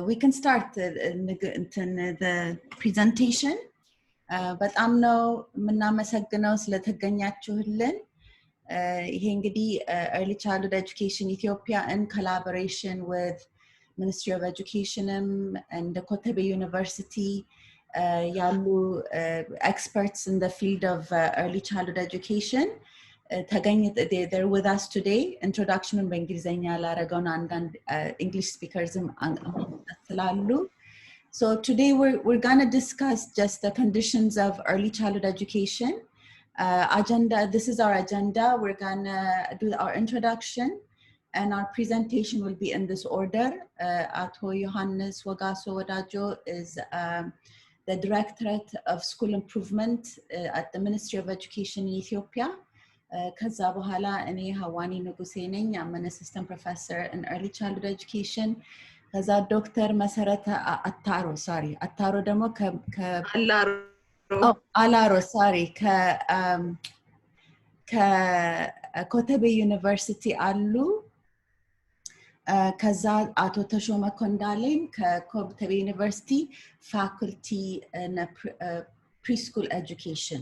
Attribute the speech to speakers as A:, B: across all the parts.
A: we can start the presentation. በጣም ነው የምናመሰግነው ስለተገኛችሁልን። ይሄ እንግዲህ early childhood education Ethiopia in collaboration with Ministry of Education and the Kotabe University ያሉ experts in the field of early childhood education they're with us today. Introduction በእንግሊዘኛ ላረጋውን አንዳንድ English speakers ስላሉ. So today we're going to discuss just the conditions of early childhood education. Agenda, this is our agenda. We're going to do our introduction and our presentation will be in this order. Ato Yohannes Wagaso Wadajo is the Directorate of School Improvement at the Ministry of Education in Ethiopia. ከዛ በኋላ እኔ ሀዋኒ ንጉሴ ነኝ. I'm an assistant professor in early childhood education. ከዛ ዶክተር መሰረተ አታሮ ደግሞ አላሮ ከኮተቤ ዩኒቨርሲቲ አሉ. ከዛ አቶ ተሾመ ኮንዳሌን ከኮተቤ ዩኒቨርሲቲ ፋኩልቲ preschool education.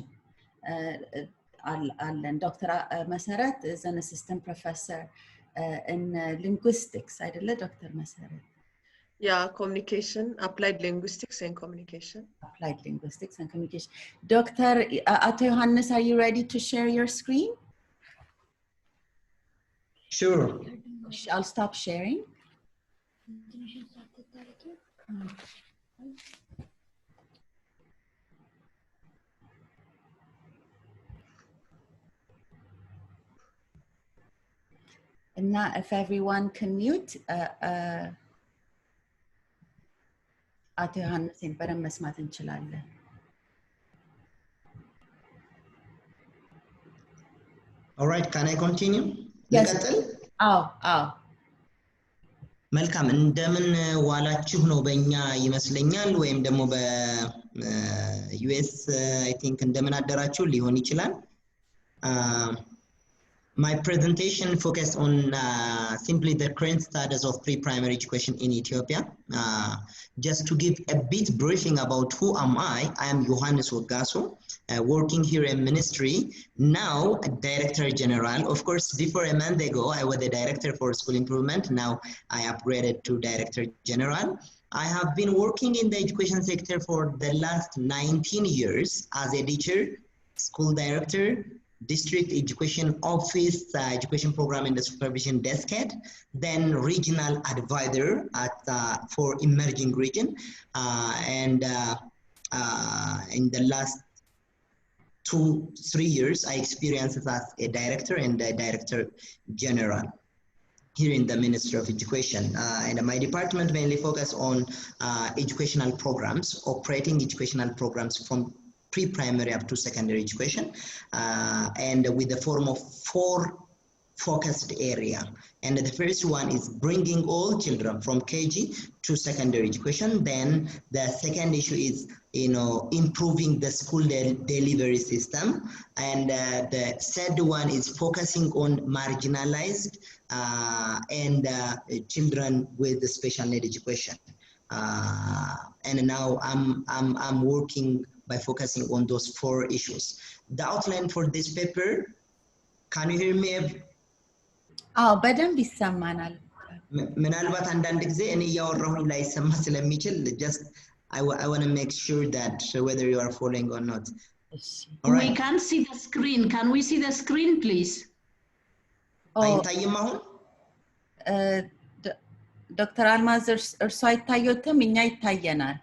A: Dr. Masarat is an assistant professor in linguistics. አይደለ Dr. Masarat?
B: Yeah, communication, applied linguistics and communication.
A: Applied linguistics and communication. Dr. Ato Yohannes, are you ready to share your screen?
C: Sure.
A: I'll stop sharing. And now if everyone can mute, አቶ ዮሐንስን በደንብ መስማት እንችላለን.
C: All right, can I continue?
A: Yes.
C: መልካም እንደምን ዋላችሁ ነው በእኛ ይመስለኛል ወይም ደግሞ በዩኤስ I think እንደምን አደራችሁ ሊሆን ይችላል. My presentation focused on simply the current status of pre-primary education in Ethiopia. Just to give a bit briefing about who am I am Yohannes Wogaso, working here in ministry, now a Director General. Of course, before a month ago, I was the Director for School Improvement. Now I upgraded to Director General. I have been working in the education sector for the last 19 years as a teacher, school director, district education office, education program in the supervision desk head, then regional advisor at for emerging region, and in the last 2-3 years I experienced as a director and a director general here in the Ministry of Education. And my department mainly focus on educational programs, operating educational programs from pre-primary up to secondary education, and with the form of 4 focused area. And the first one is bringing all children from KG to secondary education. Then the second issue is, improving the school delivery system. And the third one is focusing on marginalized and children with special need education. And now I'm working by focusing on those 4 issues. The outline for this paper, can you hear me?
A: በደንብ ይሰማናል.
C: ምናልባት አንዳንድ ጊዜ እኔ ያወራሁኝ ላይ ሰማ ስለሚችል just I want to make sure that whether you are following or not.
D: All right. We can't see the screen. Can we see the screen, please?
C: አይታይም አሁን?
A: ዶክተር አልማዝ እርሱ አይታዩትም፣ እኛ ይታየናል.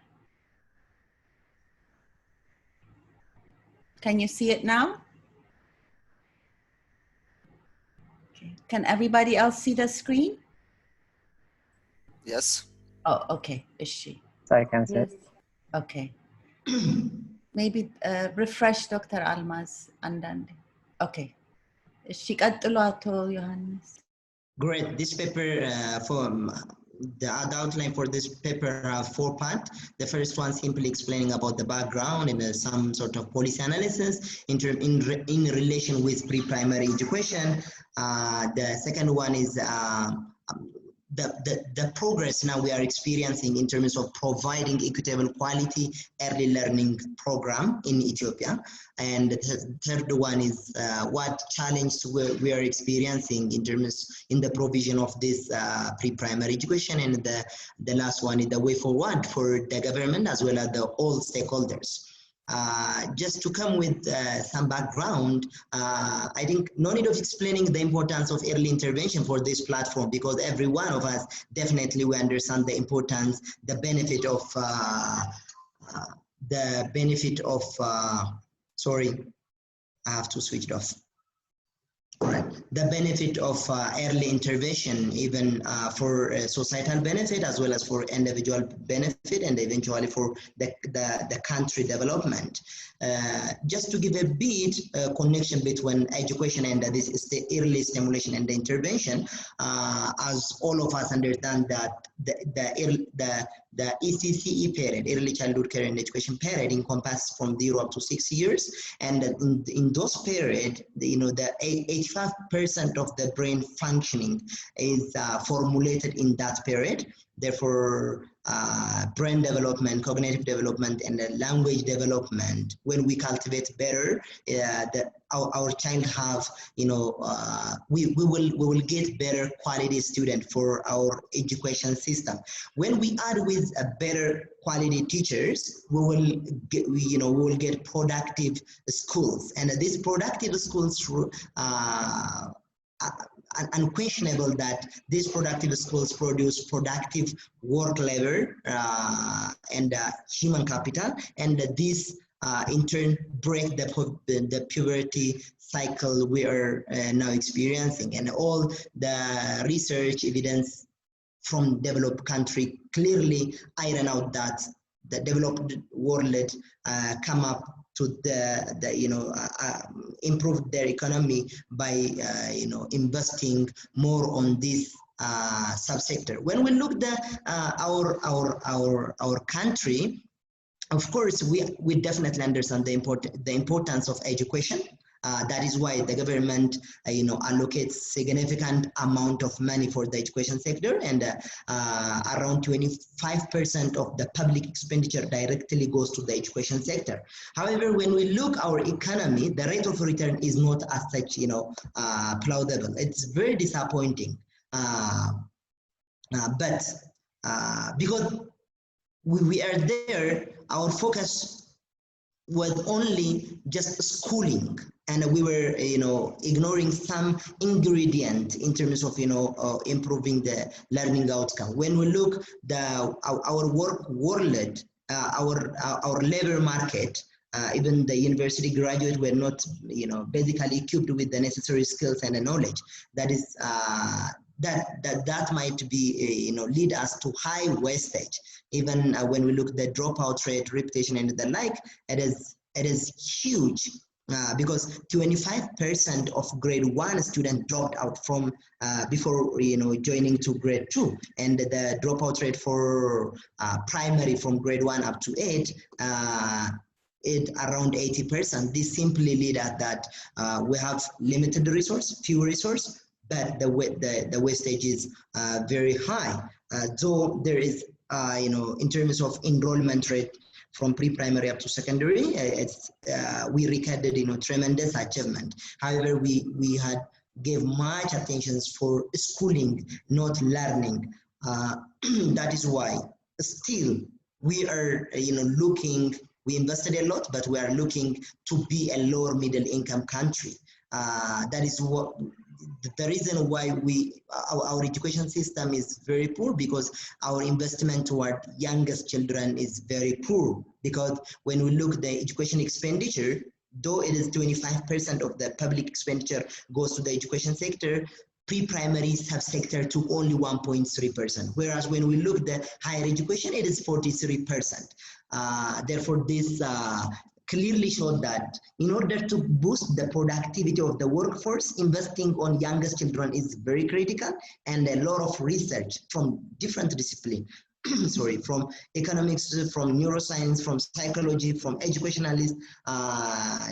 A: Can you see it now? Okay. Can everybody else see the screen?
E: Yes.
A: Oh, okay. Is she?
F: I can see it.
A: Okay. Maybe refresh Dr. Almaz and then. Okay. Is she ቀጥሉ አቶ ዮሐንስ?
C: Great. This paper the outline for this paper have 4 parts. The first one simply explaining about the background and some sort of policy analysis in relation with pre-primary education. The second one is the progress now we are experiencing in terms of providing equitable quality early learning program in Ethiopia. And the third one is what challenges we are experiencing in the provision of this pre-primary education. And the last one is the way forward for the government as well as all stakeholders. Just to come with some background, I think no need of explaining the importance of early intervention for this platform, because every one of us definitely we understand the importance, the benefit of, sorry, I have to switch it off. Right. The benefit of early intervention, even for societal benefit as well as for individual benefit and eventually for the country development. Just to give a bit connection between education and this early stimulation and the intervention, as all of us understand that the ECCE period, early childhood care and education period, encompasses from 0 up to 6 years, and in those periods, the 85% of the brain functioning is formulated in that period. Therefore, brain development, cognitive development, and language development, when we cultivate better, our child have, we will get better quality student for our education system. When we add with a better quality teachers, we will get productive schools, and these productive schools unquestionable that these productive schools produce productive work labor and human capital, and this in turn break the puberty cycle we are now experiencing. And all the research evidence from developed country clearly iron out that the developed world come up to improve their economy by investing more on this subsector. When we look at our country, of course, we definitely understand the importance of education. That is why the government, allocates significant amount of money for the education sector, and around 25% of the public expenditure directly goes to the education sector. However, when we look our economy, the rate of return is not as such, plausible. It's very disappointing. But because we are there, our focus was only just schooling, and we were ignoring some ingredient in terms of improving the learning outcome. When we look our work world, our labor market, even the university graduates were not basically equipped with the necessary skills and the knowledge. That is that might be lead us to high wastage. Even when we look at the dropout rate, reputation, and the like, it is huge. Because 25% of grade 1 students dropped out from before joining to grade 2, and the dropout rate for primary from grade 1 up to 8 is around 80%. This simply leads us that we have limited resource, few resource, but the wastage is very high. So there is in terms of enrollment rate from pre-primary up to secondary, we recorded tremendous achievement. However, we had gave much attention for schooling, not learning. That is why still we are looking. We invested a lot, but we are looking to be a lower middle income country. That is what the reason why our education system is very poor, because our investment toward youngest children is very poor. Because when we look at the education expenditure, though it is 25% of the public expenditure goes to the education sector, pre-primary subsector took only 1.3%. Whereas when we look at the higher education, it is 43%. Therefore, this clearly showed that in order to boost the productivity of the workforce, investing on youngest children is very critical, and a lot of research from different disciplines, from economics, from neuroscience, from psychology, from educationalist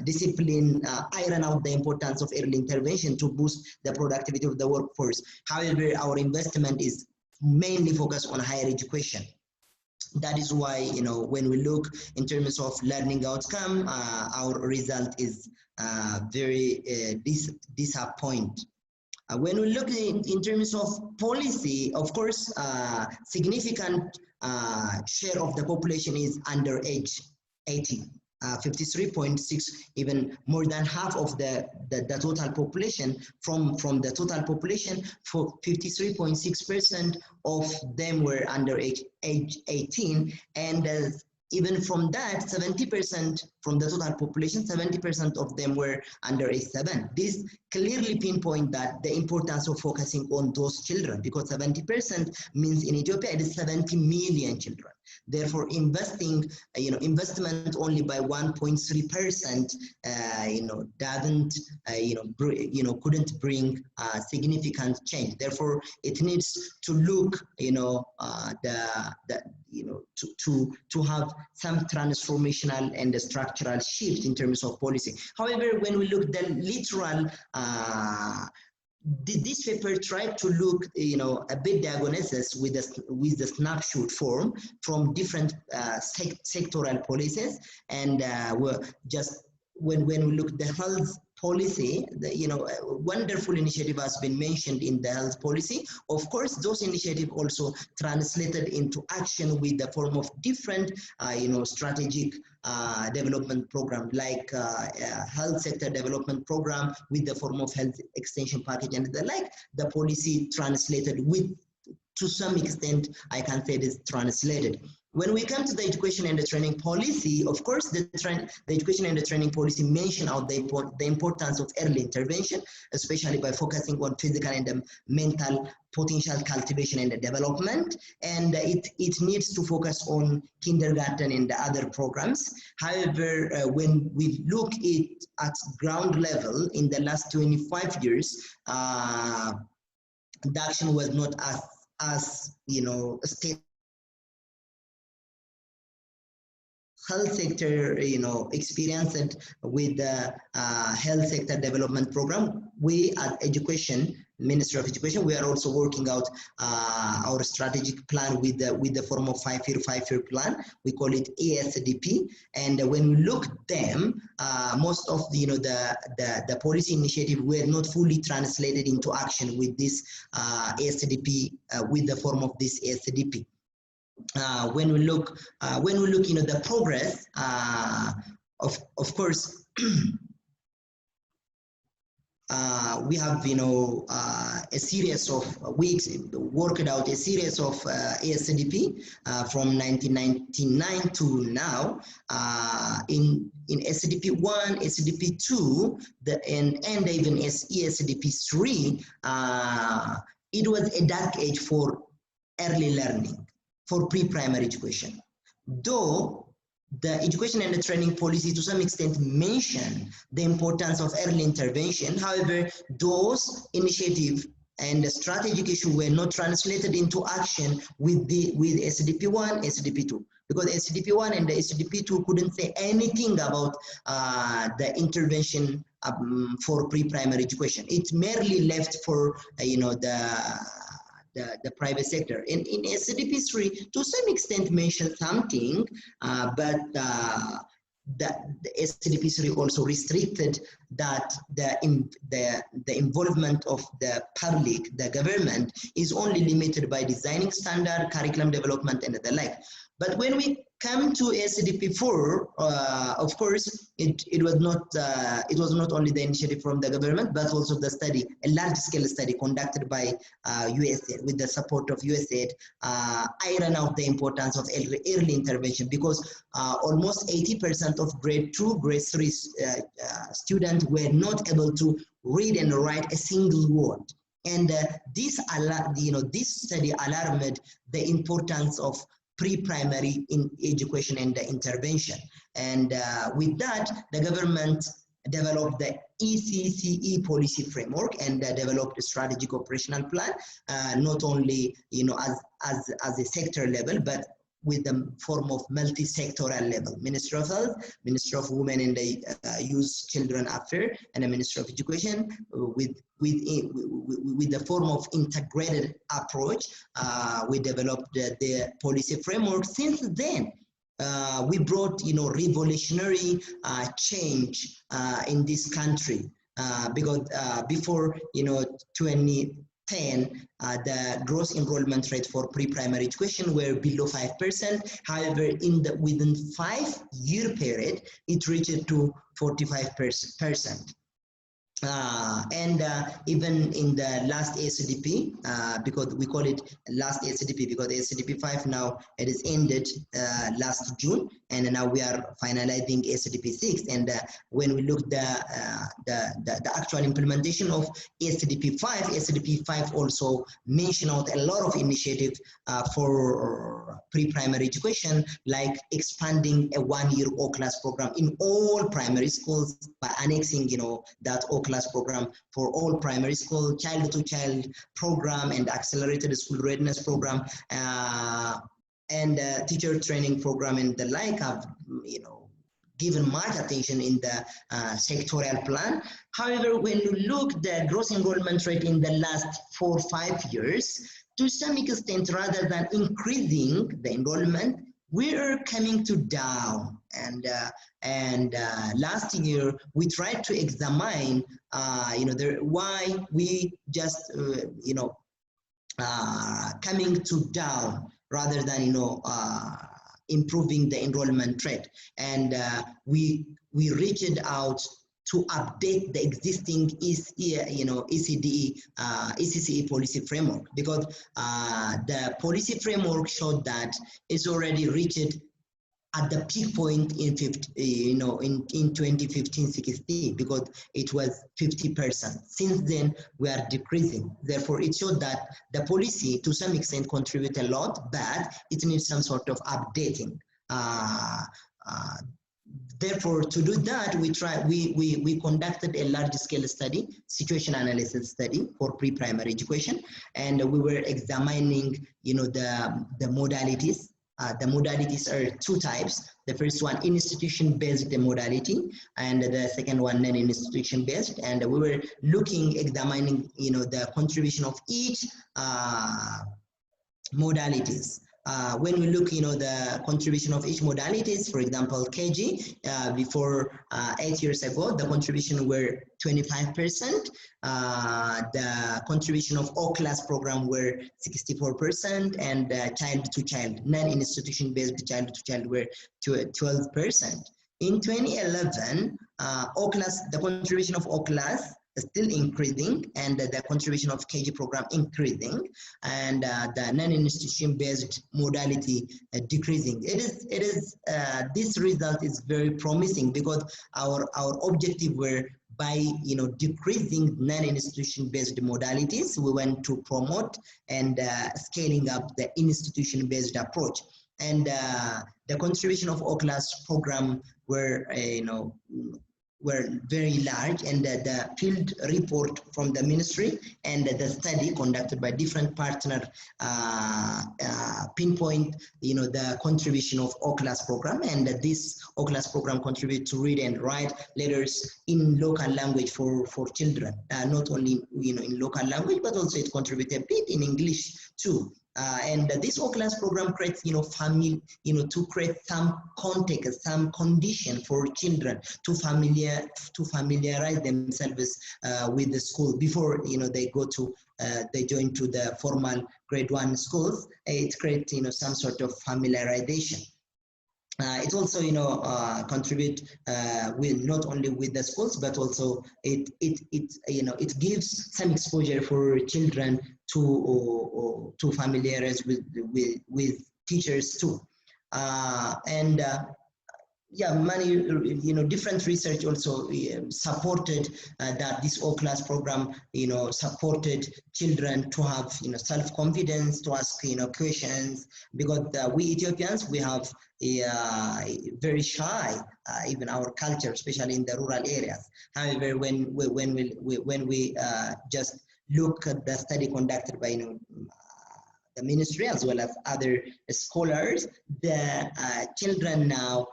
C: discipline, iron out the importance of early intervention to boost the productivity of the workforce. However, our investment is mainly focus on higher education. That is why, you know, when we look in terms of learning outcome, our result is very disappointing. When we look in terms of policy, of course, significant share of the population is under age 18. 53.6, even more than half of the total population. From the total population, for 53.6% of them were under age 18, and even from that, 70% from the total population, 70% of them were under age 7. This clearly pinpoint that the importance of focusing on those children, because 70% means in Ethiopia it is 70 million children. Therefore, investment only by 1.3%, doesn't, couldn't bring significant change. Therefore, it needs to look, to have some transformational and structural shift in terms of policy. However, when we look the literal, this paper tried to look, a bit diagnosis with the snapshot form from different sectoral policies, and just when we look at the health policy, a wonderful initiative has been mentioned in the health policy. Of course, those initiatives also translated into action with the form of different, strategic development program, like health sector development program with the form of health extension package and the like. The policy translated with, to some extent, I can say it is translated. When we come to the education and the training policy, of course, the education and the training policy mention out the importance of early intervention, especially by focusing on physical and mental potential cultivation and development. And it needs to focus on kindergarten and the other programs. However, when we look at ground level in the last 25 years, the action was not as state health sector, experienced with the health sector development program. We at Education, Ministry of Education, we are also working out our strategic plan with the form of five-year plan. We call it ASDP. And when we look at them, most of the policy initiative were not fully translated into action with this ASDP, with the form of this ASDP. When we look, the progress, of course, we have, a series of weeks worked out a series of ASDP from 1999 to now. In SDP 1, SDP 2, and even ESDP 3, it was a dark age for early learning, for pre-primary education. Though the education and the training policy to some extent mention the importance of early intervention, however, those initiatives and the strategic issues were not translated into action with SDP 1, SDP 2. Because SDP 1 and the SDP 2 couldn't say anything about the intervention for pre-primary education. It merely left for, the private sector. In SDP 3, to some extent mentioned something, but the SDP 3 also restricted that the involvement of the public, the government, is only limited by designing standard, curriculum development, and the like. But when we come to SDP 4, of course, it was not only the initiative from the government, but also the study, a large-scale study conducted by USAID with the support of USAID, iron out the importance of early intervention, because almost 80% of grade 2, grade 3 students were not able to read and write a single word. And this study alarmed the importance of pre-primary in education and the intervention. And with that, the government developed the ECCE policy framework and developed a strategic operational plan, not only as a sector level, but with the form of multi-sectoral level. Ministry of Health, Ministry of Women and Youth, Children Affairs, and the Ministry of Education with the form of integrated approach. We developed the policy framework. Since then, we brought, revolutionary change in this country because before, 2010, the gross enrollment rate for pre-primary education were below 5%. However, within 5-year period, it reached to 45%. Even in the last SDP, because we call it last SDP because SDP 5 now it is ended last June, and now we are finalizing SDP 6. And when we look the actual implementation of SDP 5 also mentioned out a lot of initiatives for pre-primary education, like expanding a 1-year O-class program in all primary schools by annexing, that O-class program for all primary school, child-to-child program, and accelerated school readiness program, and teacher training program, and the like have, given much attention in the sectorial plan. However, when you look the gross enrollment rate in the last 4 or 5 years, to some extent, rather than increasing the enrollment, we are coming to down. And last year we tried to examine, why we just, coming to down rather than, improving the enrollment rate. And we reached out to update the existing ECCE policy framework, because the policy framework showed that it's already reached at the peak point in 2015-16, because it was 50%. Since then, we are decreasing. Therefore, it showed that the policy, to some extent, contributes a lot, but it needs some sort of updating. Therefore, to do that, we conducted a large-scale study, situation analysis study for pre-primary education, and we were examining, the modalities. The modalities are 2 types. The first one, institution-based modality, and the second one, non-institution-based. And we were examining, the contribution of each modalities. When we look, the contribution of each modalities, for example, KG, before 8 years ago, the contribution were 25%. The contribution of O-class program were 64%, and child-to-child, non-institution-based child-to-child were 12%. In 2011, the contribution of O-class still increasing, and the contribution of KG program increasing, and the non-institution based modality decreasing. This result is very promising, because our objective were, by decreasing non-institution based modalities, we want to promote and scaling up the institution based approach. And the contribution of O-class program were very large, and the field report from the ministry and the study conducted by different partners pinpoint the contribution of O-class program, and this O-class program contribute to read and write letters in local language for children, not only in local language, but also it contributes a bit in English too. And this O-class program creates, to create some context, some condition for children to familiarize themselves with the school before, they go to, they join to the formal grade 1 schools. It creates, some sort of familiarization. It also, contribute with not only with the schools, but also it gives some exposure for children to familiarize with teachers too, many different research also supported that this O-class program supported children to have self-confidence, to ask questions, because we Ethiopians, we have very shy, even our culture, especially in the rural areas. However, when we just look at the study conducted by the ministry as well as other scholars, the children now,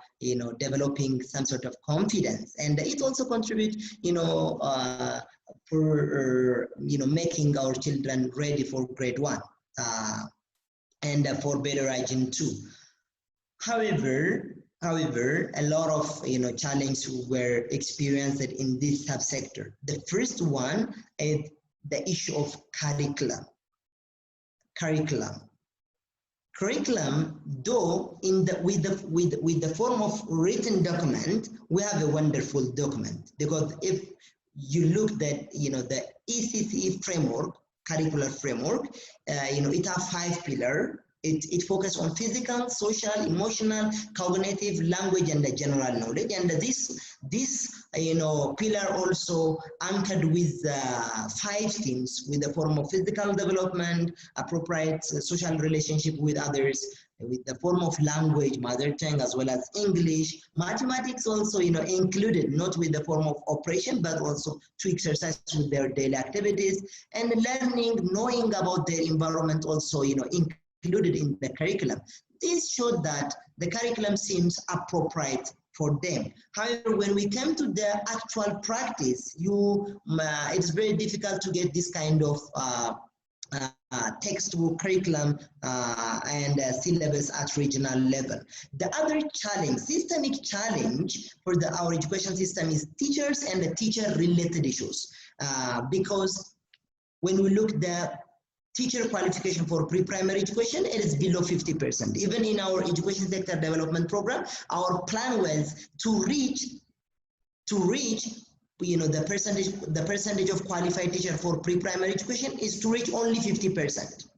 C: developing some sort of confidence, and it also contributes, for making our children ready for grade 1 and for better hygiene too. However, a lot of challenges were experienced in this subsector. The first one is the issue of curriculum. Curriculum, though with the form of written document, we have a wonderful document, because if you look at the ECCE framework, curricular framework, it has 5 pillars. It focuses on physical, social, emotional, cognitive, language, and the general knowledge. And this pillar also anchored with 5 themes, with the form of physical development, appropriate social relationship with others, with the form of language, mother tongue, as well as English. Mathematics also, included, not with the form of operation, but also to exercise with their daily activities, and learning, knowing about their environment also, included in the curriculum. This showed that the curriculum seems appropriate for them. However, when we come to the actual practice, it's very difficult to get this kind of textbook curriculum and syllabus at regional level. The other challenge, systemic challenge for our education system, is teachers and the teacher-related issues. Because when we look the teacher qualification for pre-primary education, it is below 50%. Even in our education sector development program, our plan was to reach the percentage of qualified teacher for pre-primary education is to reach only 50%.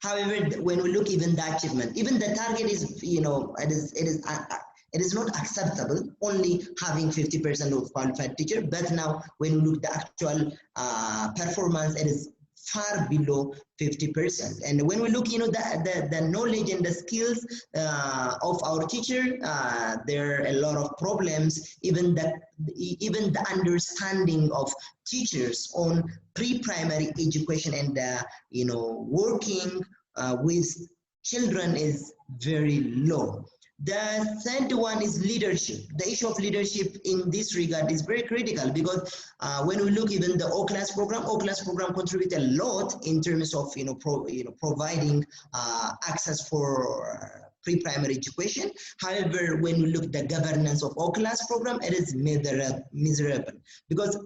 C: However, when we look even the achievement, even the target is, it is not acceptable only having 50% of qualified teacher. But now when we look at the actual performance, it is far below 50%. And when we look, the knowledge and the skills of our teacher, there are a lot of problems. Even the understanding of teachers on pre-primary education and working with children is very low. The third one is leadership. The issue of leadership in this regard is very critical, because when we look even the O-class program contributes a lot in terms of providing access for pre-primary education. However, when we look at the governance of O-class program, it is miserable, because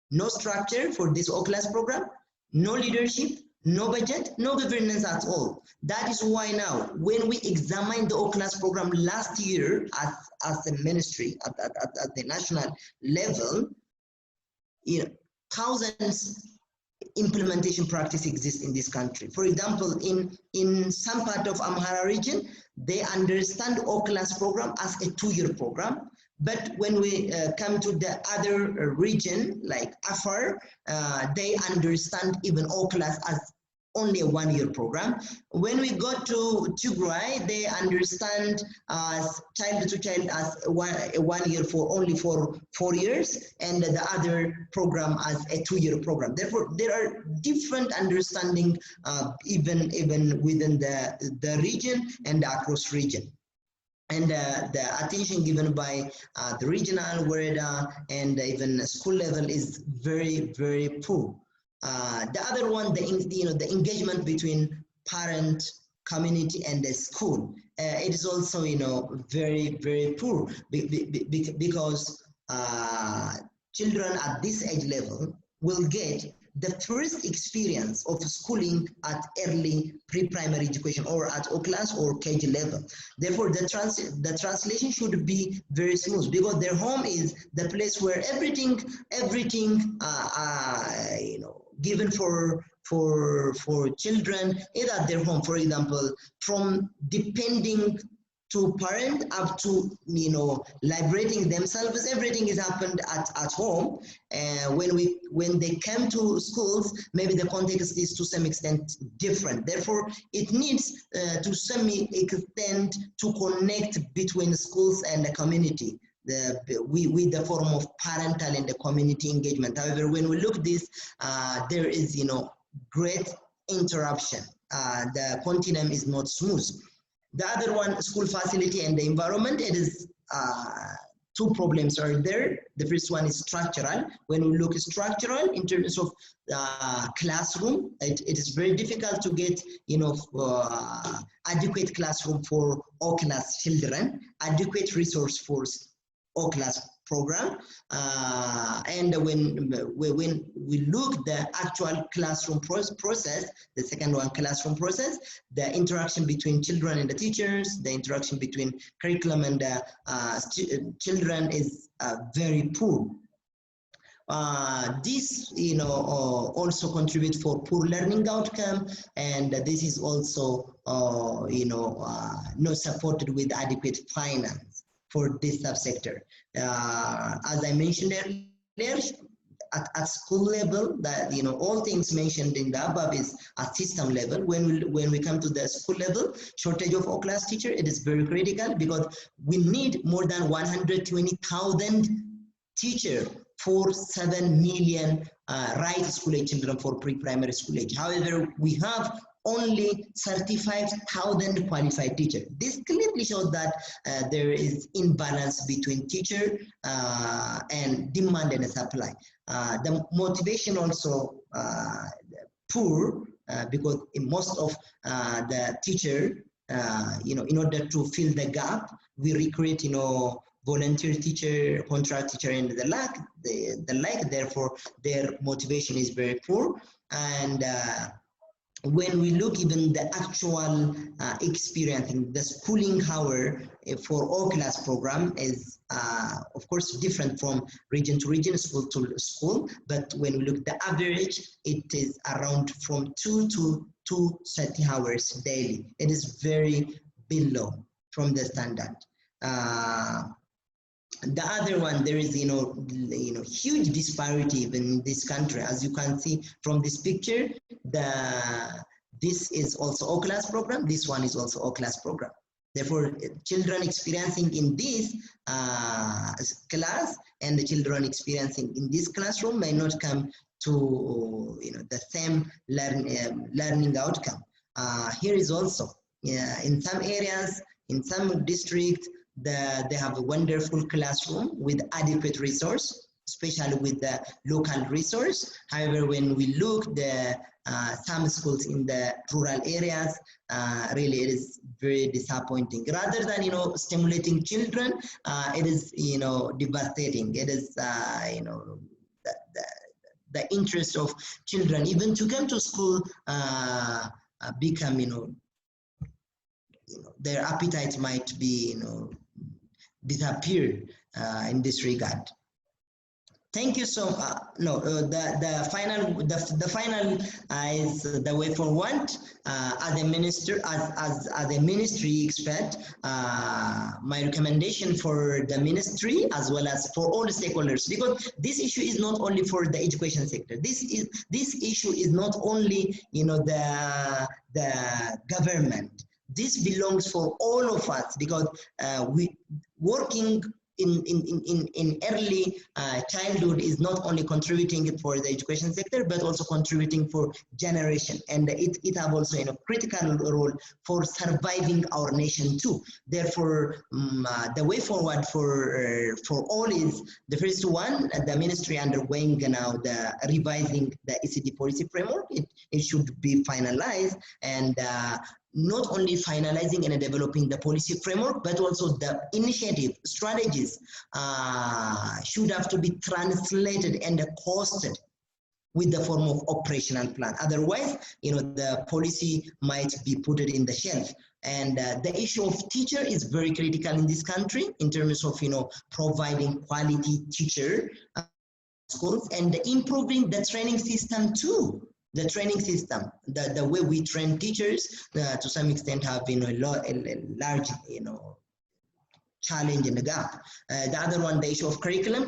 C: no structure for this O-class program, no leadership, no budget, no governance at all. That is why now, when we examined the O-class program last year as a ministry at the national level, thousands implementation practice exist in this country. For example, in some part of Amhara region, they understand O-class program as a 2-year program. But when we come to the other region, like Afar, they understand even O-class as only a 1-year program. When we go to Tigray, they understand child to child as a 1 year for only for 4 years, and the other program as a 2-year program. Therefore, there are different understanding even within the region and across region. And the attention given by the regional, WERDA, and even school level is very, very poor. The other one, the engagement between parent, community, and the school, it is also very, very poor, because children at this age level will get the first experience of schooling at early pre-primary education, or at O-class or KG level. Therefore, the translation should be very smooth, because their home is the place where everything given for children is at their home. For example, from depending to parent up to liberating themselves, everything is happened at home. When they come to schools, maybe the context is to some extent different. Therefore, it needs to some extent to connect between schools and the community, with the form of parental and the community engagement. However, when we look this, there is great interruption the continuum is not smooth. The other one, school facility and the environment, it is two problems are there. The first one is structural. When we look structural in terms of classroom, it is very difficult to get, you know, adequate classroom for all class children, adequate resource for all class program, and when we look the actual classroom process, the second one, classroom process, the interaction between children and the teachers, the interaction between curriculum and the children is very poor. This, you know, also contribute for poor learning outcome, and this is also, you know, not supported with adequate finance for this subsector. As I mentioned earlier, at school level, that, you know, all things mentioned in the above is at system level. When we come to the school level, shortage of all-class teacher, it is very critical, because we need more than 120,000 teachers for 7 million right school age children for pre-primary school age. However, we have only 35,000 qualified teachers. This clearly shows that there is imbalance between teacher and demand and supply. The motivation also poor, because in most of the teacher, you know, in order to fill the gap, we recruit, you know, volunteer teacher, contract teacher, and the like. Therefore, their motivation is very poor. And when we look even the actual experience in the schooling hour for all class program is of course different from region to region, school to school, but when we look the average, it is around from 2 to 230 hours daily. It is very below from the standard. The other one, there is, you know, huge disparity even in this country. As you can see from this picture, this is also all-class program. This one is also all-class program. Therefore, children experiencing in this class and the children experiencing in this classroom may not come to, you know, the same learning outcome. Here is also, in some areas, in some districts, they have a wonderful classroom with adequate resource, especially with the local resource. However, when we look the some schools in the rural areas, really it is very disappointing. Rather than, you know, stimulating children, it is, you know, devastating. It is, you know, the interest of children even to come to school become, you know, their appetite might be, you know, disappear in this regard. Thank you so much. The final is the way forward. As a minister, as a ministry expert, my recommendation for the ministry as well as for all the stakeholders, because this issue is not only for the education sector. This issue is not only, you know, the government. This belongs for all of us, because we working in early childhood is not only contributing for the education sector, but also contributing for generation, and it have also, you know, critical role for surviving our nation too. Therefore, the way forward for all is the first one, the ministry undergoing now the revising the ECD policy framework. It should be finalized, and not only finalizing and developing the policy framework, but also the initiative strategies should have to be translated and costed with the form of operational plan. Otherwise, you know, the policy might be put in the shelf. And the issue of teacher is very critical in this country in terms of, you know, providing quality teacher schools and improving the training system too. The training system, the way we train teachers, to some extent have, you know, a large, you know, challenge in the gap. The other one, the issue of curriculum,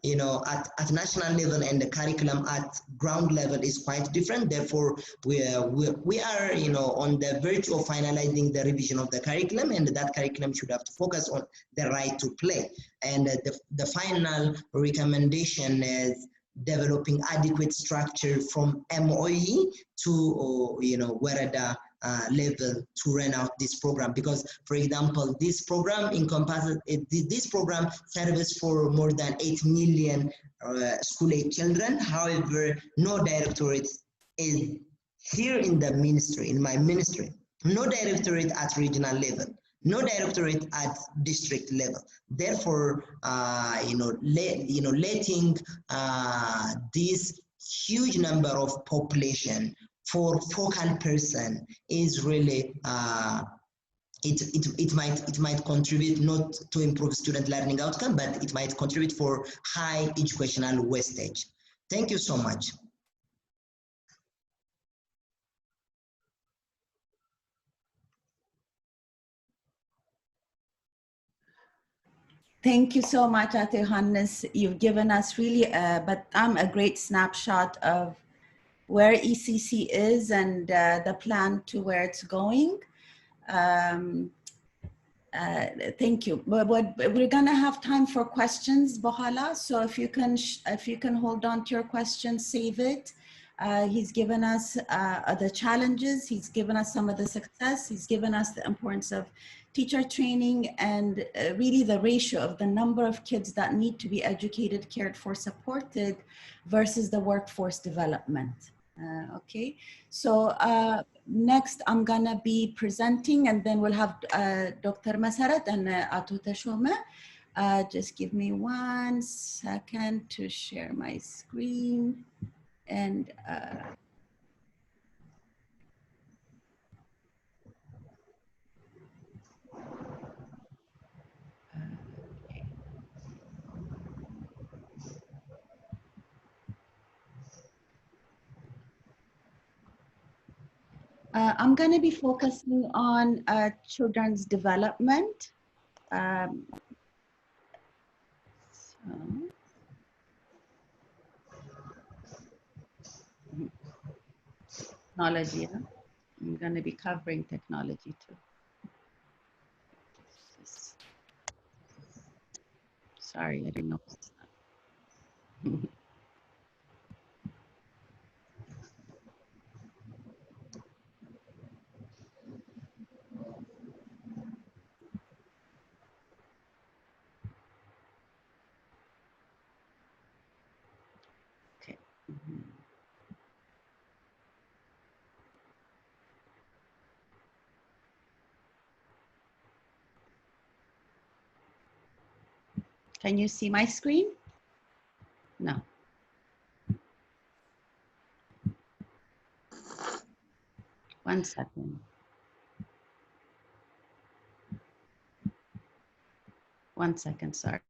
C: you know, at national level and the curriculum at ground level is quite different. Therefore, we are, you know, on the verge of finalizing the revision of the curriculum, and that curriculum should have to focus on the right to play. And the final recommendation is developing adequate structure from MOE to Wereda level to run out this program. Because, for example, this program encompasses, this program serves for more than 8 million school-age children. However, no directorate is here in the ministry, in my ministry, no directorate at regional level, no directorate at district level. Therefore, letting this huge number of population for focal person is really it might contribute not to improve student learning outcome, but it might contribute for high educational wastage. Thank you so much.
A: Thank you so much, Ate Johannes. You've given us really a great snapshot of where ECC is and the plan to where it's going. Thank you. But we're gonna have time for questions, Bohala. So if you can hold on to your questions, save it. He's given us the challenges. He's given us some of the success. He's given us the importance of teacher training and really the ratio of the number of kids that need to be educated, cared for, supported versus the workforce development. Okay, so next I'm gonna be presenting and then we'll have Dr. Masarat and Ato Tashome. Just give me 1 second to share my screen and I'm going to be focusing on children's development. Technology. I'm going to be covering technology too. Sorry, I didn't know. Okay. Can you see my screen? No. One second. 1 second, sorry.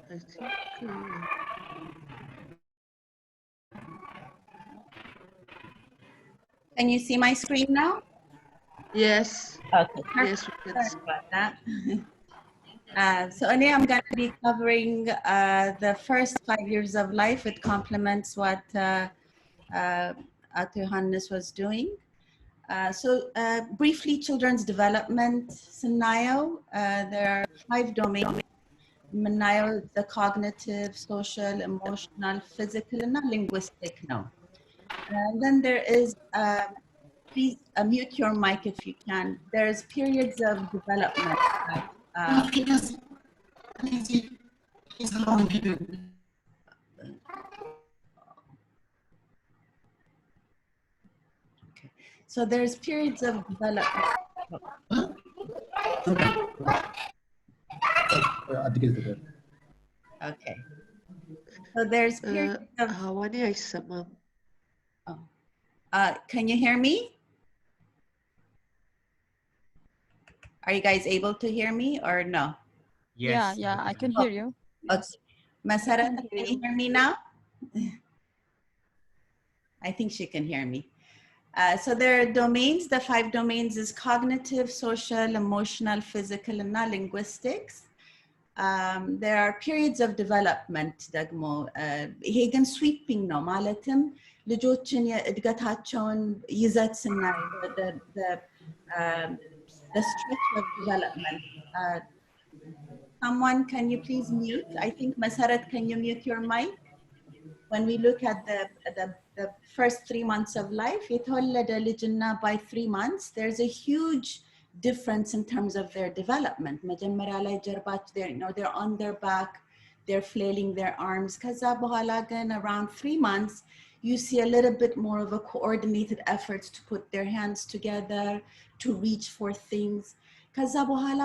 B: I think,
A: Can you see my screen now?
B: yes.
A: Okay.
B: Yes, we can
A: Sorry
B: see.
A: about that. So Annie, I'm going to be covering the first 5 years of life. It complements what Ato Johannes was doing. Briefly, children's development scenario. There are 5 domains. Scenario, the cognitive, social, emotional, physical, and linguistic. No. And then there is please mute your mic if you can. There's periods of development. Okay. So there's periods of development. Okay. So there's periods of.
B: هواني هيسمع.
A: Can you hear me? Are you guys able to hear me or no?
E: Yes.
F: Yeah, I can hear you.
A: Okay. Masara, can you hear me now? I think she can hear me. So there are domains. The 5 domains is cognitive, social, emotional, physical, and linguistics. There are periods of development ደግሞ ይሄ ግን sweeping ነው ማለትም ልጆችን የእድገታቸውን ይዘት ስናይ the stretch of development. Someone, can you please mute? I think Masarat, can you mute your mic? When we look at the first 3 months of life, የተወለደ ልጅና by 3 months, there's a huge difference in terms of their development. መጀመሪያ ላይ ጀርባቸው, they're on their back, they're flailing their arms. ከዛ በኋላ ግን around 3 months, you see a little bit more of a coordinated effort to put their hands together, to reach for things. ከዛ በኋላ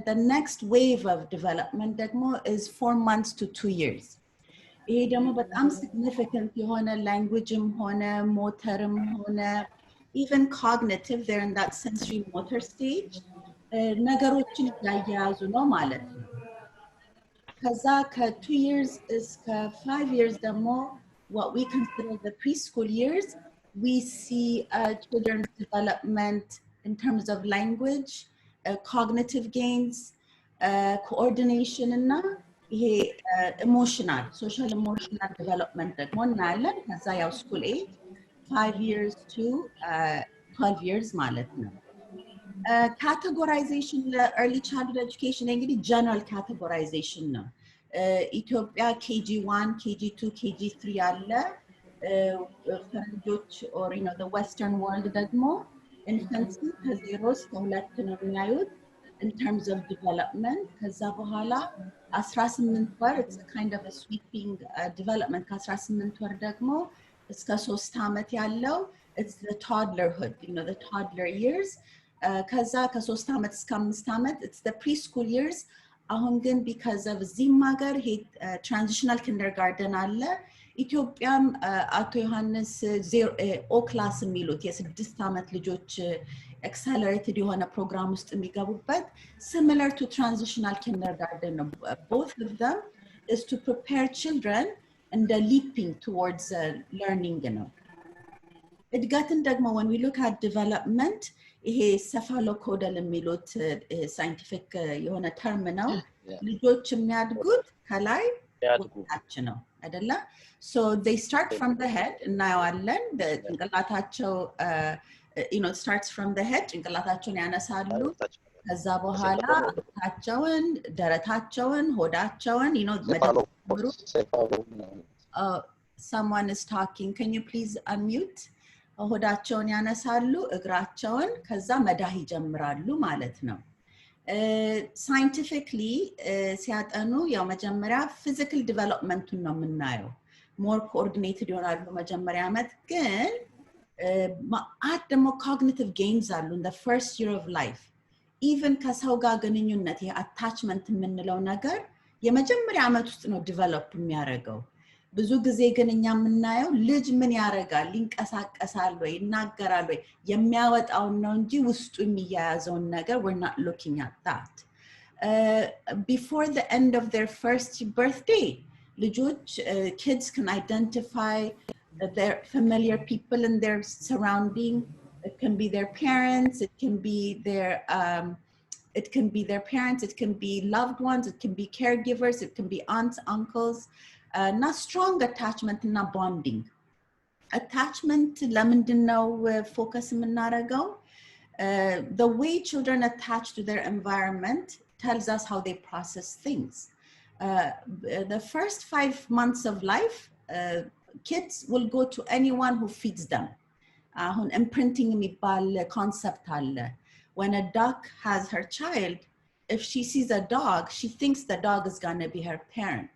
A: the next wave of development ደግሞ is 4 months to 2 years. ይሄ ደግሞ በጣም significant የሆነ languageም ሆነ motorም ሆነ even cognitive, they're in that sensory motor stage. ነገሮችን እያያዙ ነው ማለት ነው። ከዛ ከ2 years እስከ 5 years ደግሞ what we consider the preschool years, we see children's development in terms of language, cognitive gains, coordination እና ይሄ emotional, social emotional development ደግሞ እናያለን። ከዛ ያው school age 5 years to 12 years ማለት ነው። Categorization early childhood education እንግዲህ general categorization ነው። ኢትዮጵያ KG1, KG2, KG3 አለ። ፈረንጆች or the western world ደግሞ infancy ከ0 እስከ 2 ነው የሚያዩት in terms of development. ከዛ በኋላ 18 ወር, it's a kind of a sweeping development. ከ18 ወር ደግሞ እስከ 3 ዓመት ያለው it's the toddlerhood, the toddler years. ከዛ ከ3 ዓመት እስከ 5 ዓመት it's the preschool years. አሁን ግን because of እዚህም ሀገር transitional kindergarten አለ። ኢትዮጵያም አቶ ዮሐንስ ኦ ክላስ የሚሉት የ6 ዓመት ልጆች accelerated የሆነ ፕሮግራም ውስጥ የሚገቡበት similar to transitional kindergarten ነው. Both of them is to prepare children and the leaping towards learning ነው. እድገትን ደግሞ when we look at development, ይሄ cephalocodal የሚሉት scientific የሆነ term ነው. ልጆች የሚያድጉት ከላይ ወጣች ነው አይደለ? So they start from the head እናየዋለን። ጭንቅላታቸው it starts from the head, ጭንቅላታቸውን ያነሳሉ። ከዛ በኋላ ታቸውን ደረታቸውን ሆዳቸውን someone is talking, can you please unmute? ሆዳቸውን ያነሳሉ፣ እግራቸውን ከዛ መዳህ ይጀምራሉ ማለት ነው። scientifically ሲያጠኑ ያው መጀመሪያ physical developmentን ነው የምናየው። more coordinated ይሆናሉ መጀመሪያ ዓመት ግን ደግሞ cognitive gains አሉ in the first year of life. even ከሰው ጋር ግንኙነት attachment የምንለው ነገር የመጀመሪያ ዓመት ውስጥ ነው develop የሚያደርገው። ብዙ ጊዜ ግን እኛ የምናየው ልጅ ምን ያደርጋል፣ ይንቀሳቀሳል ወይ ይናገራል ወይ የሚያወጣውን ነው እንጂ ውስጡ የሚያያዘውን ነገር we're not looking at that. Before the end of their first birthday, ልጆች kids can identify their familiar people in their surrounding. It can be their parents, it can be their parents, it can be loved ones, it can be caregivers, it can be aunts, uncles. Not strong attachment, not bonding. Attachment ለምንድን ነው focus የምናደርገው? The way children attach to their environment tells us how they process things. The first 5 months of life, kids will go to anyone who feeds them. imprinting የሚባል concept አለ. When a duck has her child, if she sees a dog, she thinks the dog is going to be her parent.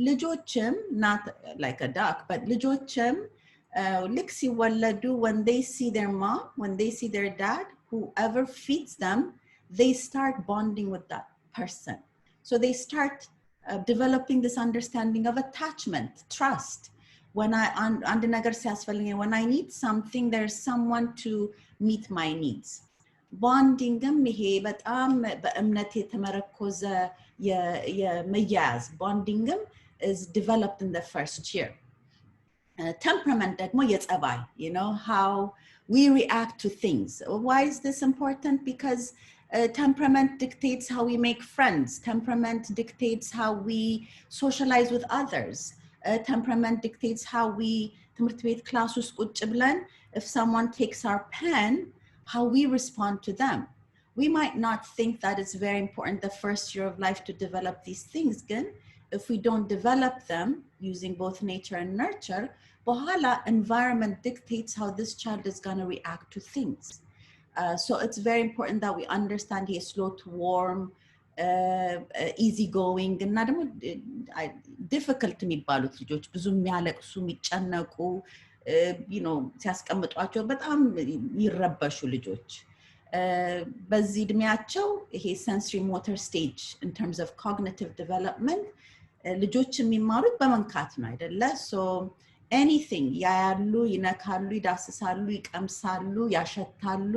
A: ልጆችም, not like a duck, but ልጆችም ልክ ሲወለዱ, when they see their mom, when they see their dad, whoever feeds them, they start bonding with that person. So they start developing this understanding of attachment, trust. When when I need something, there's someone to meet my needs. Bonding ይሄ በጣም በእምነት የተመረኮዘ የመያዝ bonding is developed in the first year. Temperament ደግሞ የጸባይ, you know, how we react to things. Why is this important? Because temperament dictates how we make friends. Temperament dictates how we socialize with others. Temperament dictates how we, ትምህርት ቤት ክላስ ውስጥ ቁጭ ብለን, if someone takes our pen, how we respond to them. We might not think that it's very important the first year of life to develop these things, ግን if we don't develop them using both nature and nurture, በኋላ environment dictates how this child is going to react to things. So it's very important that we understand he is slow to warm, easygoing, እና ደግሞ difficult የሚባሉት ልጆች ብዙ የሚያለቅሱ የሚጨነቁ, you know, ሲያስቀምጧቸው በጣም ይረበሹ ልጆች. በዚህ እድሜያቸው ይሄ sensory motor stage in terms of cognitive development ልጆች የሚማሩት በመንካት ነው አይደለ? So anything ያያሉ, ይነካሉ, ይዳስሳሉ, ይቀምሳሉ, ያሸታሉ,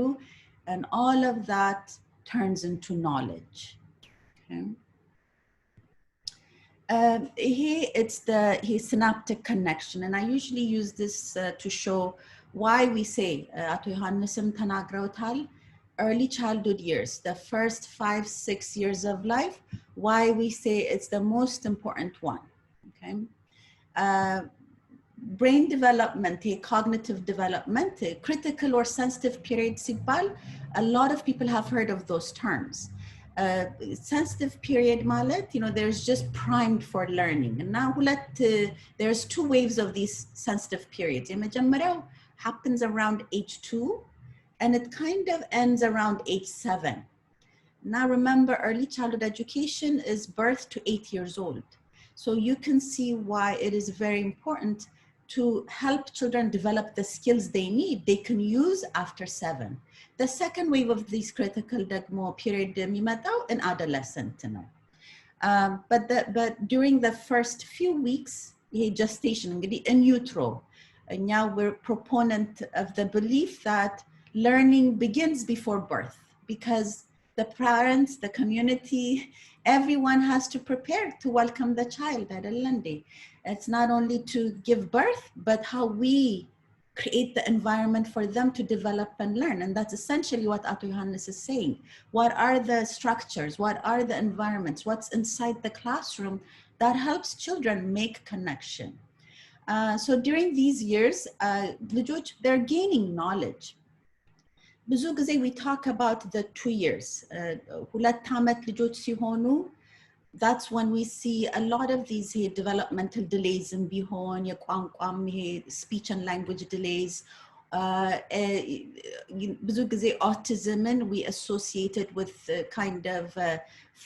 A: and all of that turns into knowledge. Okay. It's the synaptic connection, and I usually use this to show why we say አቶ ዮሐንስም ተናግረውታል, early childhood years, the first 5-6 years of life, why we say it's the most important one. Okay. Brain development, cognitive development, critical or sensitive period ሲባል, a lot of people have heard of those terms. Sensitive period ማለት, you know, there's just primed for learning. And now there's two waves of these sensitive periods. የመጀመሪያው happens around age 2, and it kind of ends around age 7. Now remember, early childhood education is birth to 8 years old. So you can see why it is very important to help children develop the skills they need, they can use after 7. The second wave of this critical period የሚመጣው in adolescent ነው. But during the first few weeks, gestation, እንግዲህ in utero, and now we're proponent of the belief that learning begins before birth, because the parents, the community, everyone has to prepare to welcome the child at Alandi. It's not only to give birth, but how we create the environment for them to develop and learn. And that's essentially what Ato Johannes is saying. What are the structures? What are the environments? What's inside the classroom that helps children make connection? So during these years, they're gaining knowledge. ብዙ ጊዜ we talk about the 2 years. 2 ዓመት ልጆች ሲሆኑ, that's when we see a lot of these developmental delays in ቢሆን የቋንቋም speech and language delays. ብዙ ጊዜ autism we associated with kind of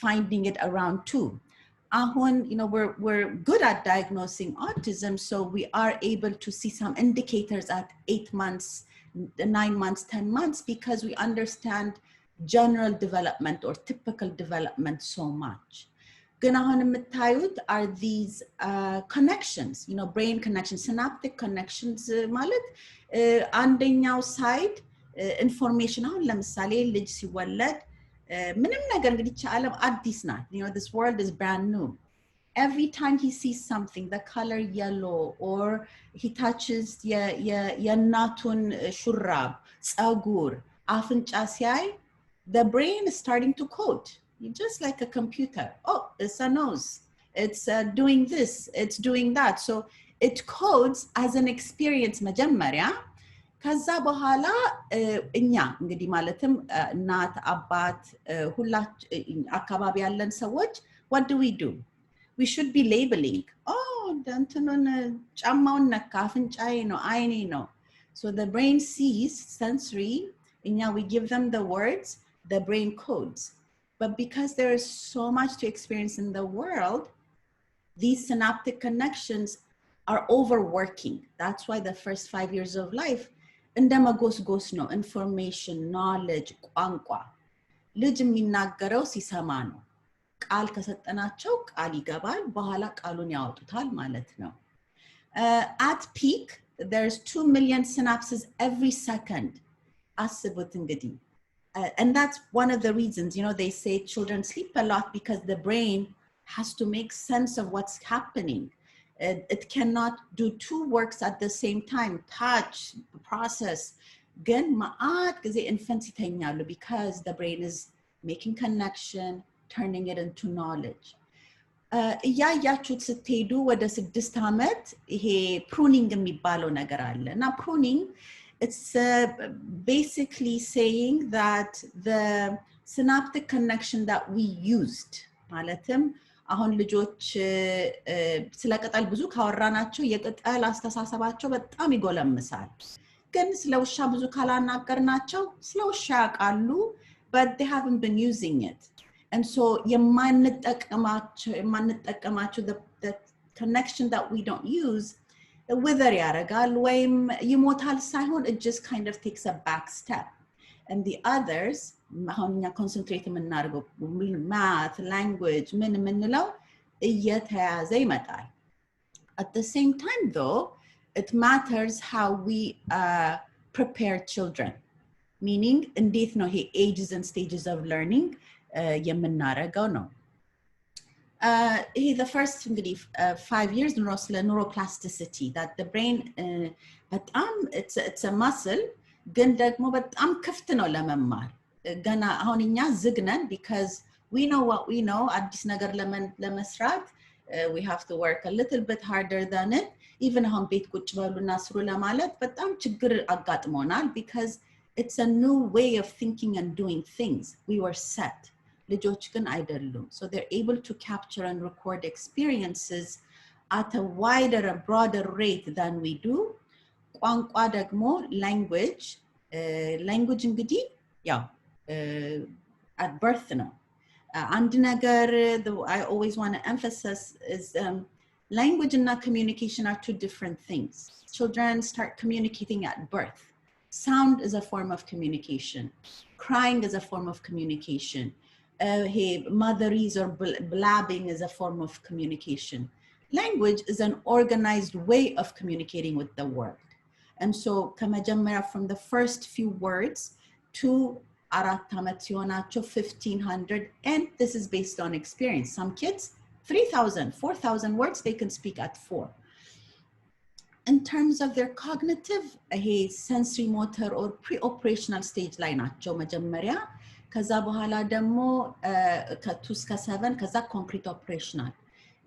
A: finding it around 2. አሁን, you know, we're good at diagnosing autism, so we are able to see some indicators at 8 months, 9 months, 10 months, because we understand general development or typical development so much. ግን አሁን የምታዩት are these connections, you know, brain connections, synaptic connections ማለት አንደኛው side information. አሁን ለምሳሌ ልጅ ሲወለድ ምንም ነገር እንግዲህ ዓለም አዲስ ናት, you know, this world is brand new. Every time he sees something, the color yellow, or he touches የእናቱን ሹራብ, ጸጉር, አፍንጫ ሲያይ, the brain is starting to code. Just like a computer. Oh, it's a nose. It's doing this. It's doing that. So it codes as an experience መጀመሪያ. ከዛ በኋላ እኛ እንግዲህ ማለትም እናት አባት ሁላችን አካባቢ ያለን ሰዎች, what do? We should be labeling. Oh, እንትኑን ጫማውን ነካ, አፍንጫዬ ነው, አይኔ ነው. So the brain sees sensory, and now we give them the words, the brain codes. But because there is so much to experience in the world, these synaptic connections are overworking. That's why the first 5 years of life, እንደመጎስጎስ ነው information, knowledge, ቋንቋ ልጅ የሚናገረው ሲሰማ ነው። ቃል ከሰጠናቸው ቃል ይገባል፣ በኋላ ቃሉን ያወጡታል ማለት ነው። At peak, there's 2 million synapses every second. አስቡት እንግዲህ. And that's one of the reasons, you know, they say children sleep a lot because the brain has to make sense of what's happening. It cannot do two works at the same time, touch, process. ግን ማአት ጊዜ infants ይተኛሉ because the brain is making connection, turning it into knowledge. እያያችሁት ስትሄዱ ወደ 6 ዓመት ይሄ pruning የሚባለው ነገር አለ እና pruning, it's basically saying that the synaptic connection that we used, ማለትም አሁን ልጆች ስለ ቅጠል ብዙ ካወራናቸው የቅጠል አስተሳሰባቸው በጣም ይጎለምሳል። ግን ስለ ውሻ ብዙ ካላናገርናቸው ስለ ውሻ ያውቃሉ, but they haven't been using it. And so የማንጠቀማቸው the connection that we don't use, wither ያረጋል ወይም ይሞታል ሳይሆን it just kind of takes a back step. And the others, አሁን እኛ concentrate የምናደርገው math, language, ምን የምንለው እየተያዘ ይመጣል. At the same time though, it matters how we prepare children. Meaning, እንዴት ነው ይሄ ages and stages of learning የምናደርገው ነው. The first 5 years neuroplasticity, that the brain በጣም it's a muscle, ግን ደግሞ በጣም ክፍት ነው ለመማር. ገና አሁን እኛ ዝግ ነን because we know what we know. አዲስ ነገር ለመስራት we have to work a little bit harder than it. Even አሁን ቤት ቁጭ በሉና ስሩ ለማለት በጣም ችግር አጋጥሞናል because it's a new way of thinking and doing things. We were set. ልጆች ግን አይደሉም. So they're able to capture and record experiences at a wider and broader rate than we do. ቋንቋ ደግሞ language እንግዲህ ያው at birth ነው. አንድ ነገር I always want to emphasize is language and communication are two different things. Children start communicating at birth. Sound is a form of communication. Crying is a form of communication. Motherese or blabbing is a form of communication. Language is an organized way of communicating with the world. And so ከመጀመሪያ from the first few words to 4 ዓመት ሲሆናቸው 1500, and this is based on experience. Some kids 3000, 4000 words they can speak at 4. In terms of their cognitive, sensory motor or pre-operational stage ላይ ናቸው መጀመሪያ. ከዛ በኋላ ደግሞ ከ2 እስከ 7 ከዛ concrete operational.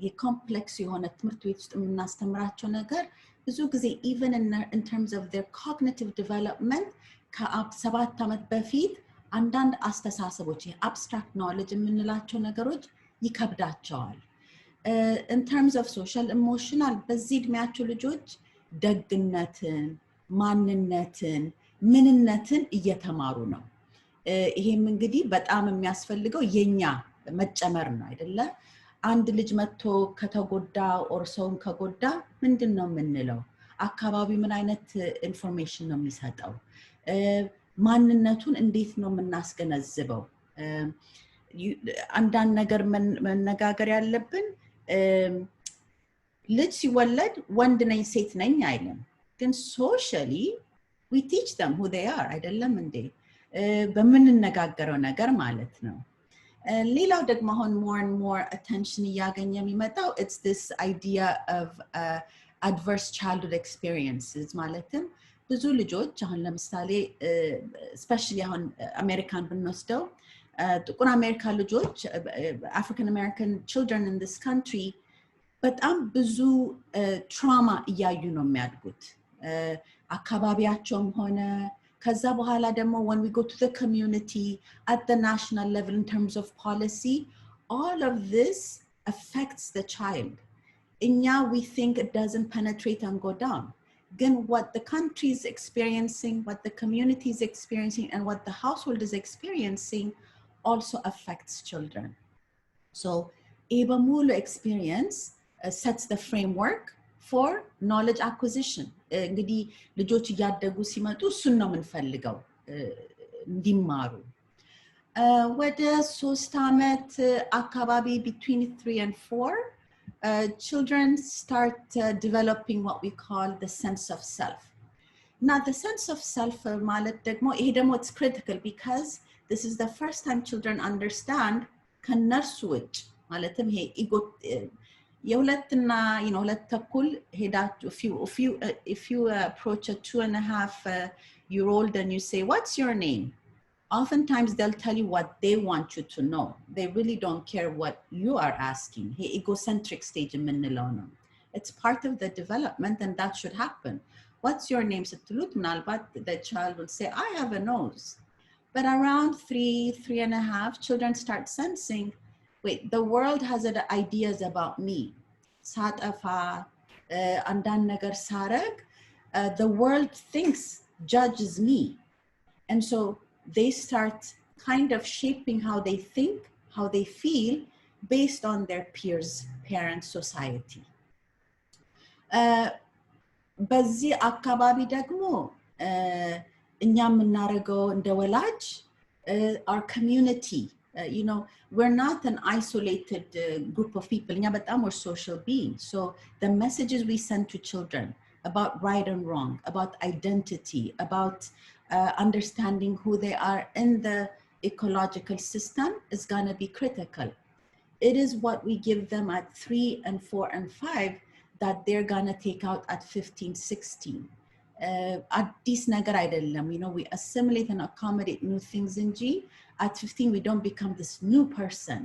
A: የኮምፕሌክስ የሆነ ትምህርት ቤት ውስጥ የምናስተምራቸው ነገር ብዙ ጊዜ even in terms of their cognitive development ከ7 ዓመት በፊት አንዳንድ አስተሳሰቦች abstract knowledge የምንላቸው ነገሮች ይከብዳቸዋል. In terms of social emotional, በዚህ እድሜያቸው ልጆች ደግነትን፣ ማንነትን፣ ምንነትን እየተማሩ ነው. ይሄም እንግዲህ በጣም የሚያስፈልገው የኛ መጨመር ነው አይደለ? አንድ ልጅ መጥቶ ከተጎዳ or ሰውን ከጎዳ ምንድነው የምንለው? አካባቢ ምን አይነት ኢንፎርሜሽን ነው የሚሰጠው? ማንነቱን እንዴት ነው የምናስገነዝበው? አንዳንድ ነገር መነጋገር ያለብን ልጅ ሲወለድ ወንድ ነኝ ሴት ነኝ አይልም። ግን socially we teach them who they are አይደለም እንዴ? በምንነጋገረው ነገር ማለት ነው። ሌላው ደግሞ አሁን more and more attention እያገኘ የሚመጣው it's this idea of adverse childhood experiences. ማለትም ብዙ ልጆች አሁን ለምሳሌ especially አሁን አሜሪካን ብንወስደው ጥቁር አሜሪካ ልጆች African American children in this country በጣም ብዙ ትራማ እያዩ ነው የሚያድጉት አካባቢያቸውም ሆነ ከዛ በኋላ ደግሞ when we go to the community at the national level in terms of policy, all of this affects the child. We think it doesn't penetrate and go down. Again, what the country is experiencing, what the community is experiencing, and what the household is experiencing also affects children. So ABA experience sets the framework for knowledge acquisition. እንግዲህ ልጆች እያደጉ ሲመጡ እሱን ነው የምንፈልገው እንዲማሩ። ወደ 3 ዓመት አካባቢ between 3 and 4 children start developing what we call the sense of self. Now the sense of self ማለት ደግሞ ይሄ ደግሞ it's critical because this is the first time children understand ከነርሱ ውጭ ማለትም ይሄ ኢጎ የሁለትና ሁለት ተኩል ሄዳችሁ if you approach a 2.5-year-old and you say what's your name, oftentimes they'll tell you what they want you to know. They really don't care what you are asking. Hey, egocentric stage የምንለው ነው. It's part of the development and that should happen. What's your name? ስትሉት ምናልባት the child will say I have a nose. But around 3.5, children start sensing, wait, the world has ideas about me. ሳጠፋ አንዳንድ ነገር ሳረግ the world thinks, judges me. And so they start kind of shaping how they think, how they feel based on their peers, parents, society. በዚህ አካባቢ ደግሞ እኛ የምናደርገው እንደ ወላጅ our community, we're not an isolated group of people. እኛ በጣም we're social beings. So the messages we send to children about right and wrong, about identity, about understanding who they are in the ecological system is going to be critical. It is what we give them at 3 and 4 and 5 that they're going to take out at 15, 16. አዲስ ነገር አይደለም. We assimilate and accommodate new things in G. At 15, we don't become this new person.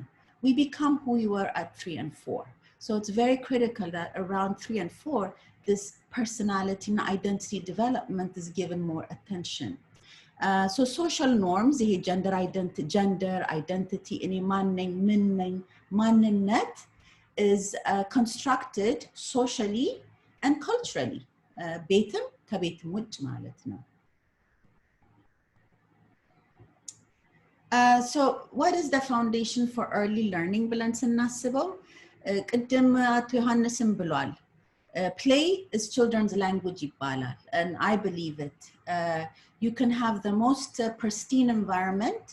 A: We become who we were at 3 and 4. So it's very critical that around 3 and 4, this personality and identity development is given more attention. So social norms, gender identity, ማንነት is constructed socially and culturally. ቤትም ከቤትም ውጭ ማለት ነው. So what is the foundation for early learning ብለን ስናስበው ቅድም አቶ ዮሐንስም ብሏል. Play is children's language ይባላል, and I believe it. You can have the most pristine environment.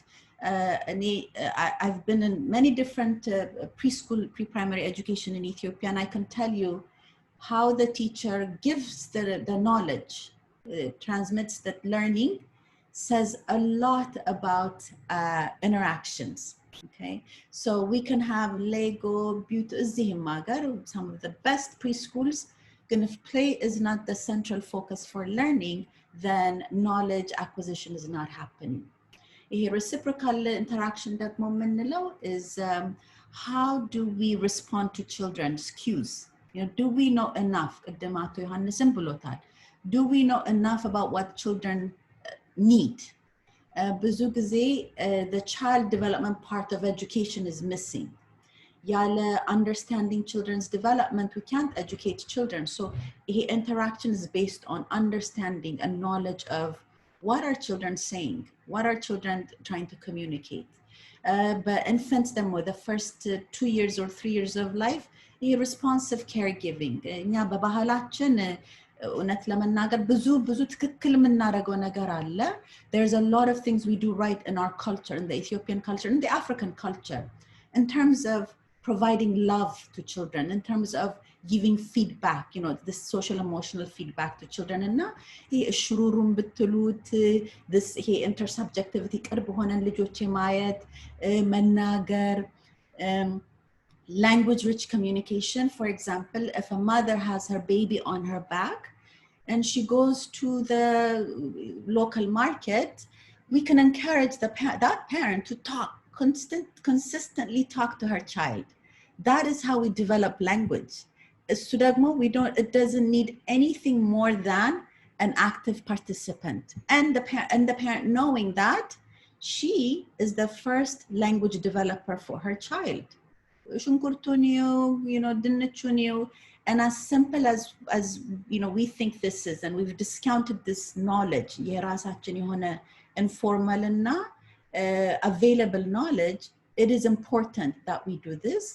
A: I've been in many different preschool, pre-primary education in Ethiopia, and I can tell you how the teacher gives the knowledge, transmits that learning, says a lot about interactions. Okay, so we can have Lego, beauty, some of the best preschools. And if play is not the central focus for learning, then knowledge acquisition is not happening. A reciprocal interaction that የምንለው is how do we respond to children's cues? Do we know enough? ቅድም አቶ ዮሐንስም ብሎታል. Do we know enough about what children need? ብዙ ጊዜ the child development part of education is missing. ያለ understanding children's development, we can't educate children. So interaction is based on understanding and knowledge of what are children saying, what are children trying to communicate. But infants, the first 2 years or 3 years of life, responsive caregiving. እኛ በባህላችን እውነት ለመናገር ብዙ ትክክል የምናደርገው ነገር አለ. There's a lot of things we do right in our culture, in the Ethiopian culture, in the African culture, in terms of providing love to children, in terms of giving feedback, this social emotional feedback to children. And now ሽሩሩን ብትሉት this intersubjectivity ቅርብ ሆነን ልጆች ማየት መናገር, language rich communication. For example, if a mother has her baby on her back and she goes to the local market, we can encourage that parent to talk, consistently talk to her child. That is how we develop language. It doesn't need anything more than an active participant, and the parent knowing that she is the first language developer for her child. ሽንኩርቱን ድንቹን and as simple as we think this is, and we've discounted this knowledge የራሳችን የሆነ informal እና available knowledge. It is important that we do this,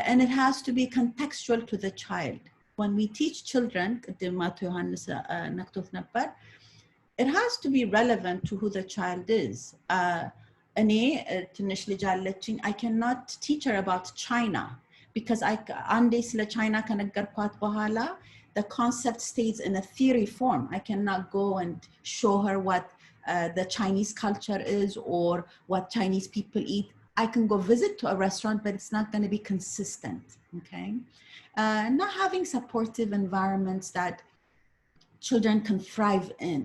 A: and it has to be contextual to the child. When we teach children, ቅድም አቶ ዮሐንስ ነክቶት ነበር, it has to be relevant to who the child is. እኔ ትንሽ ልጅ አለችኝ, I cannot teach her about China because አንዴ ስለ ቻይና ከነገርኳት በኋላ the concept stays in a theory form. I cannot go and show her what the Chinese culture is or what Chinese people eat. I can go visit to a restaurant, but it's not going to be consistent, okay? Not having supportive environments that children can thrive in.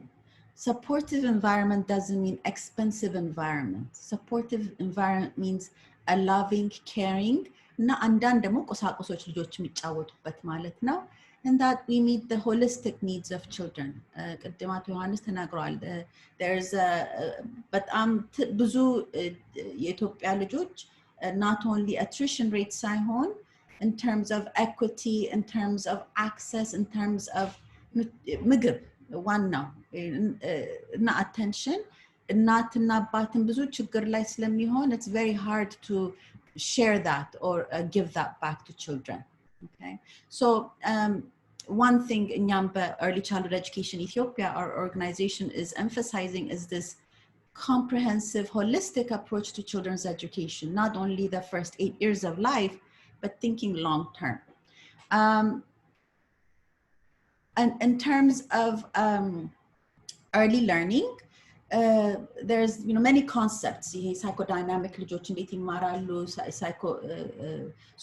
A: Supportive environment doesn't mean expensive environment. Supportive environment means a loving, caring, እና አንዳንድ ደግሞ ቁሳቁሶች ልጆች የሚጫወቱበት ማለት ነው. And that we meet the holistic needs of children. ቅድም አቶ ዮሐንስ ተናግረዋል. There's በጣም ብዙ የኢትዮጵያ ልጆች not only attrition rate ሳይሆን in terms of equity, in terms of access, in terms of ምግብ ዋናው እና attention እናትና አባትን ብዙ ችግር ላይ ስለሚሆን it's very hard to share that or give that back to children. Okay, so one thing in Early Childhood Education Ethiopia, our organization is emphasizing is this comprehensive, holistic approach to children's education, not only the first 8 years of life, but thinking long term. And in terms of early learning, there's many concepts. Psychodynamic ልጆች እንዴት ይማራሉ,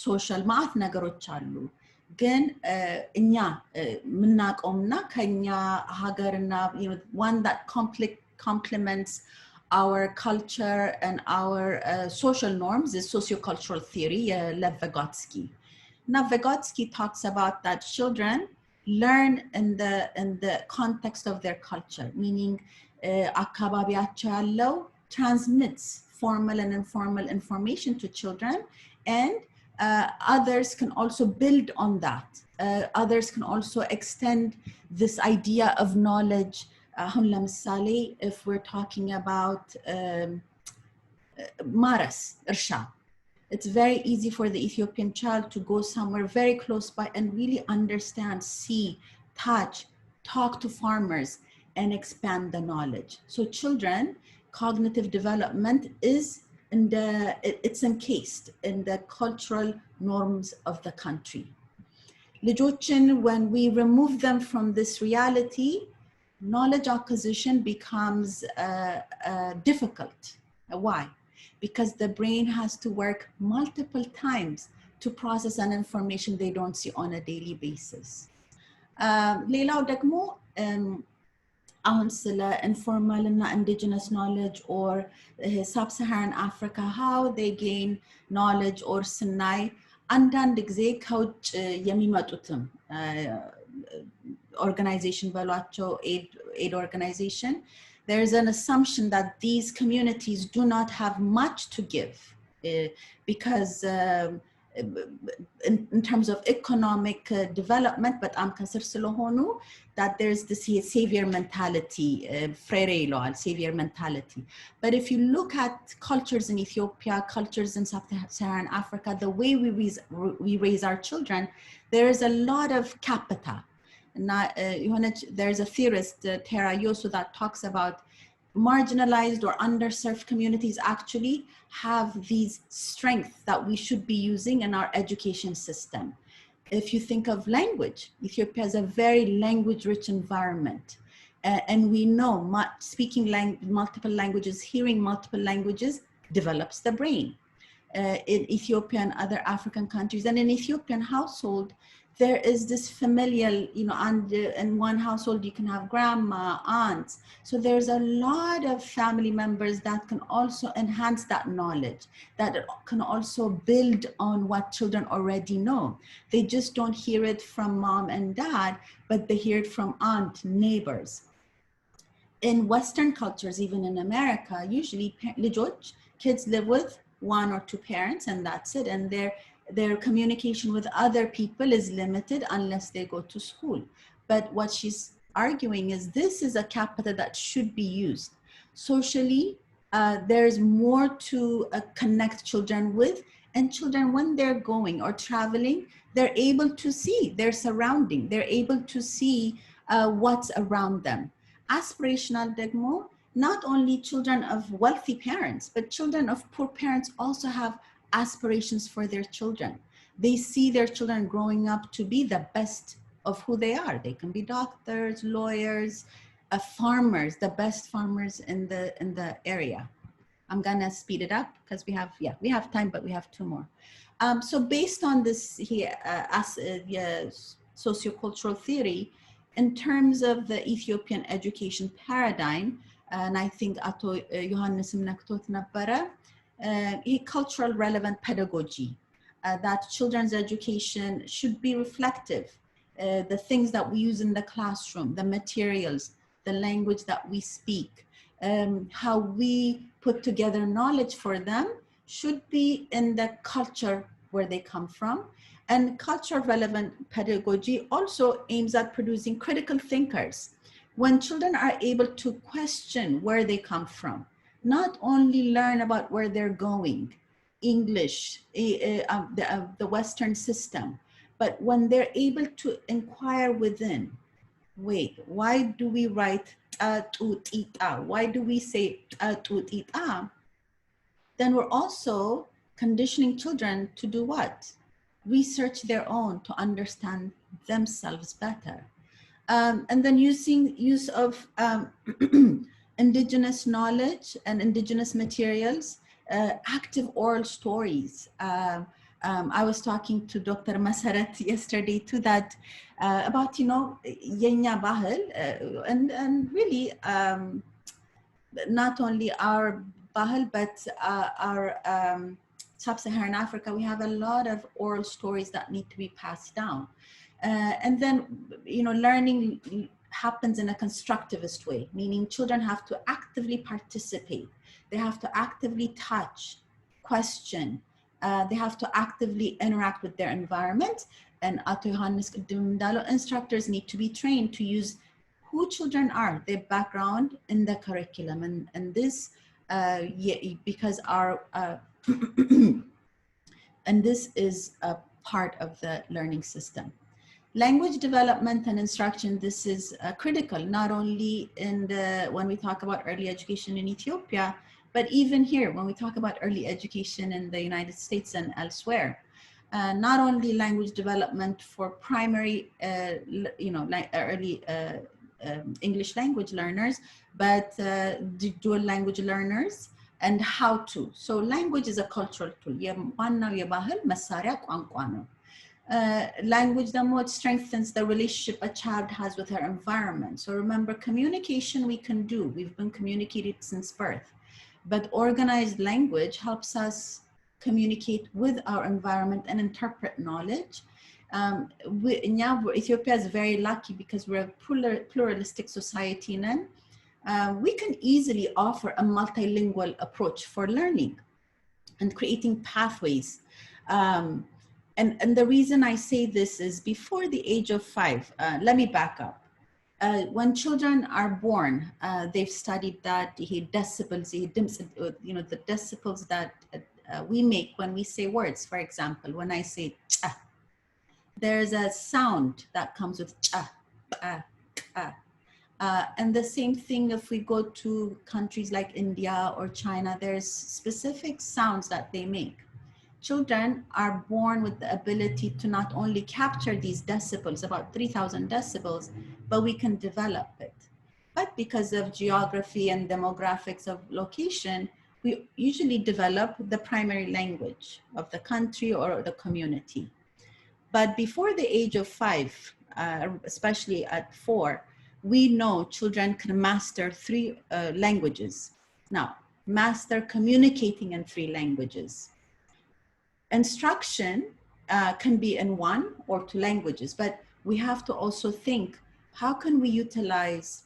A: social ማት ነገሮች አሉ. ግን እኛ ምናቆምና ከኛ ሀገርና one that complements our culture and our social norms is sociocultural theory, Lev Vygotsky. Now Vygotsky talks about that children learn in the context of their culture, meaning አካባቢያቸው ያለው transmits formal and informal information to children, and others can also build on that. Others can also extend this idea of knowledge. አሁን ለምሳሌ if we're talking about ማረስ እርሻ, it's very easy for the Ethiopian child to go somewhere very close by and really understand, see, touch, talk to farmers, and expand the knowledge. So children, cognitive development it's encased in the cultural norms of the country. ልጆችን, when we remove them from this reality, knowledge acquisition becomes difficult. Why? Because the brain has to work multiple times to process an information they don't see on a daily basis. ሌላው ደግሞ አሁን ስለ informal እና indigenous knowledge or sub-Saharan Africa, how they gain knowledge or ስናይ አንዳንድ ጊዜ ከውጭ የሚመጡትም organization በሏቸው aid organization, there's an assumption that these communities do not have much to give because in terms of economic development, but ከስር ስለሆኑ that there's this savior mentality, frere ይለዋል, savior mentality. But if you look at cultures in Ethiopia, cultures in sub-Saharan Africa, the way we raise our children, there is a lot of capita. There's a theorist, Tara Yosu, that talks about marginalized or underserved communities actually have these strengths that we should be using in our education system. If you think of language, Ethiopia has a very language-rich environment. And we know speaking multiple languages, hearing multiple languages develops the brain. In Ethiopia and other African countries, and in Ethiopian household, there is this familial, and in one household you can have grandma, aunts. So there's a lot of family members that can also enhance that knowledge, that can also build on what children already know. They just don't hear it from mom and dad, but they hear it from aunt, neighbors. In Western cultures, even in America, usually kids live with 1 or 2 parents, and that's it. And their communication with other people is limited unless they go to school. But what she's arguing is this is a capita that should be used. Socially, there's more to connect children with, and children, when they're going or traveling, they're able to see their surrounding. They're able to see what's around them. Aspirational Degmo, not only children of wealthy parents, but children of poor parents also have aspirations for their children. They see their children growing up to be the best of who they are. They can be doctors, lawyers, farmers, the best farmers in the area. I'm gonna speed it up because we have time, but we have 2 more. So based on this here, sociocultural theory, in terms of the Ethiopian education paradigm, and I think Ato Yohannes Mnaktot Nabara, cultural relevant pedagogy, that children's education should be reflective, the things that we use in the classroom, the materials, the language that we speak, how we put together knowledge for them should be in the culture where they come from. And culture relevant pedagogy also aims at producing critical thinkers. When children are able to question where they come from, not only learn about where they're going, English, the Western system, but when they're able to inquire within, wait, why do we write why do we say then we're also conditioning children to do what? Research their own to understand themselves better. And then use of indigenous knowledge and indigenous materials, active oral stories. I was talking to Dr. Masarat yesterday too, that about, Yenya Bahal, and really not only our Bahal, but our Sub-Saharan Africa, we have a lot of oral stories that need to be passed down. And then, learning happens in a constructivist way, meaning children have to actively participate. They have to actively touch, question. They have to actively interact with their environment. And instructors need to be trained to use who children are, their background in the curriculum. And this, because our, and this is a part of the learning system. Language development and instruction, this is critical, not only when we talk about early education in Ethiopia, but even here, when we talk about early education in the United States and elsewhere. Not only language development for primary, early English language learners, but dual language learners, and how to. So language is a cultural tool. Language, the more it strengthens the relationship a child has with her environment. So remember, communication we can do. We've been communicated since birth. But organized language helps us communicate with our environment and interpret knowledge. Ethiopia is very lucky because we're a pluralistic society, and we can easily offer a multilingual approach for learning and creating pathways. And the reason I say this is before the age of 5, let me back up. When children are born, they've studied that the decibels, the decibels that we make when we say words. For example, when I say cha, there's a sound that comes with cha, and the same thing if we go to countries like India or China, there's specific sounds that they make. Children are born with the ability to not only capture these decibels, about 3,000 decibels, but we can develop it. But because of geography and demographics of location, we usually develop the primary language of the country or the community. But before the age of 5, especially at 4, we know children can master 3 languages. Now, master communicating in 3 languages. Instruction can be in 1 or 2 languages, but we have to also think, how can we utilize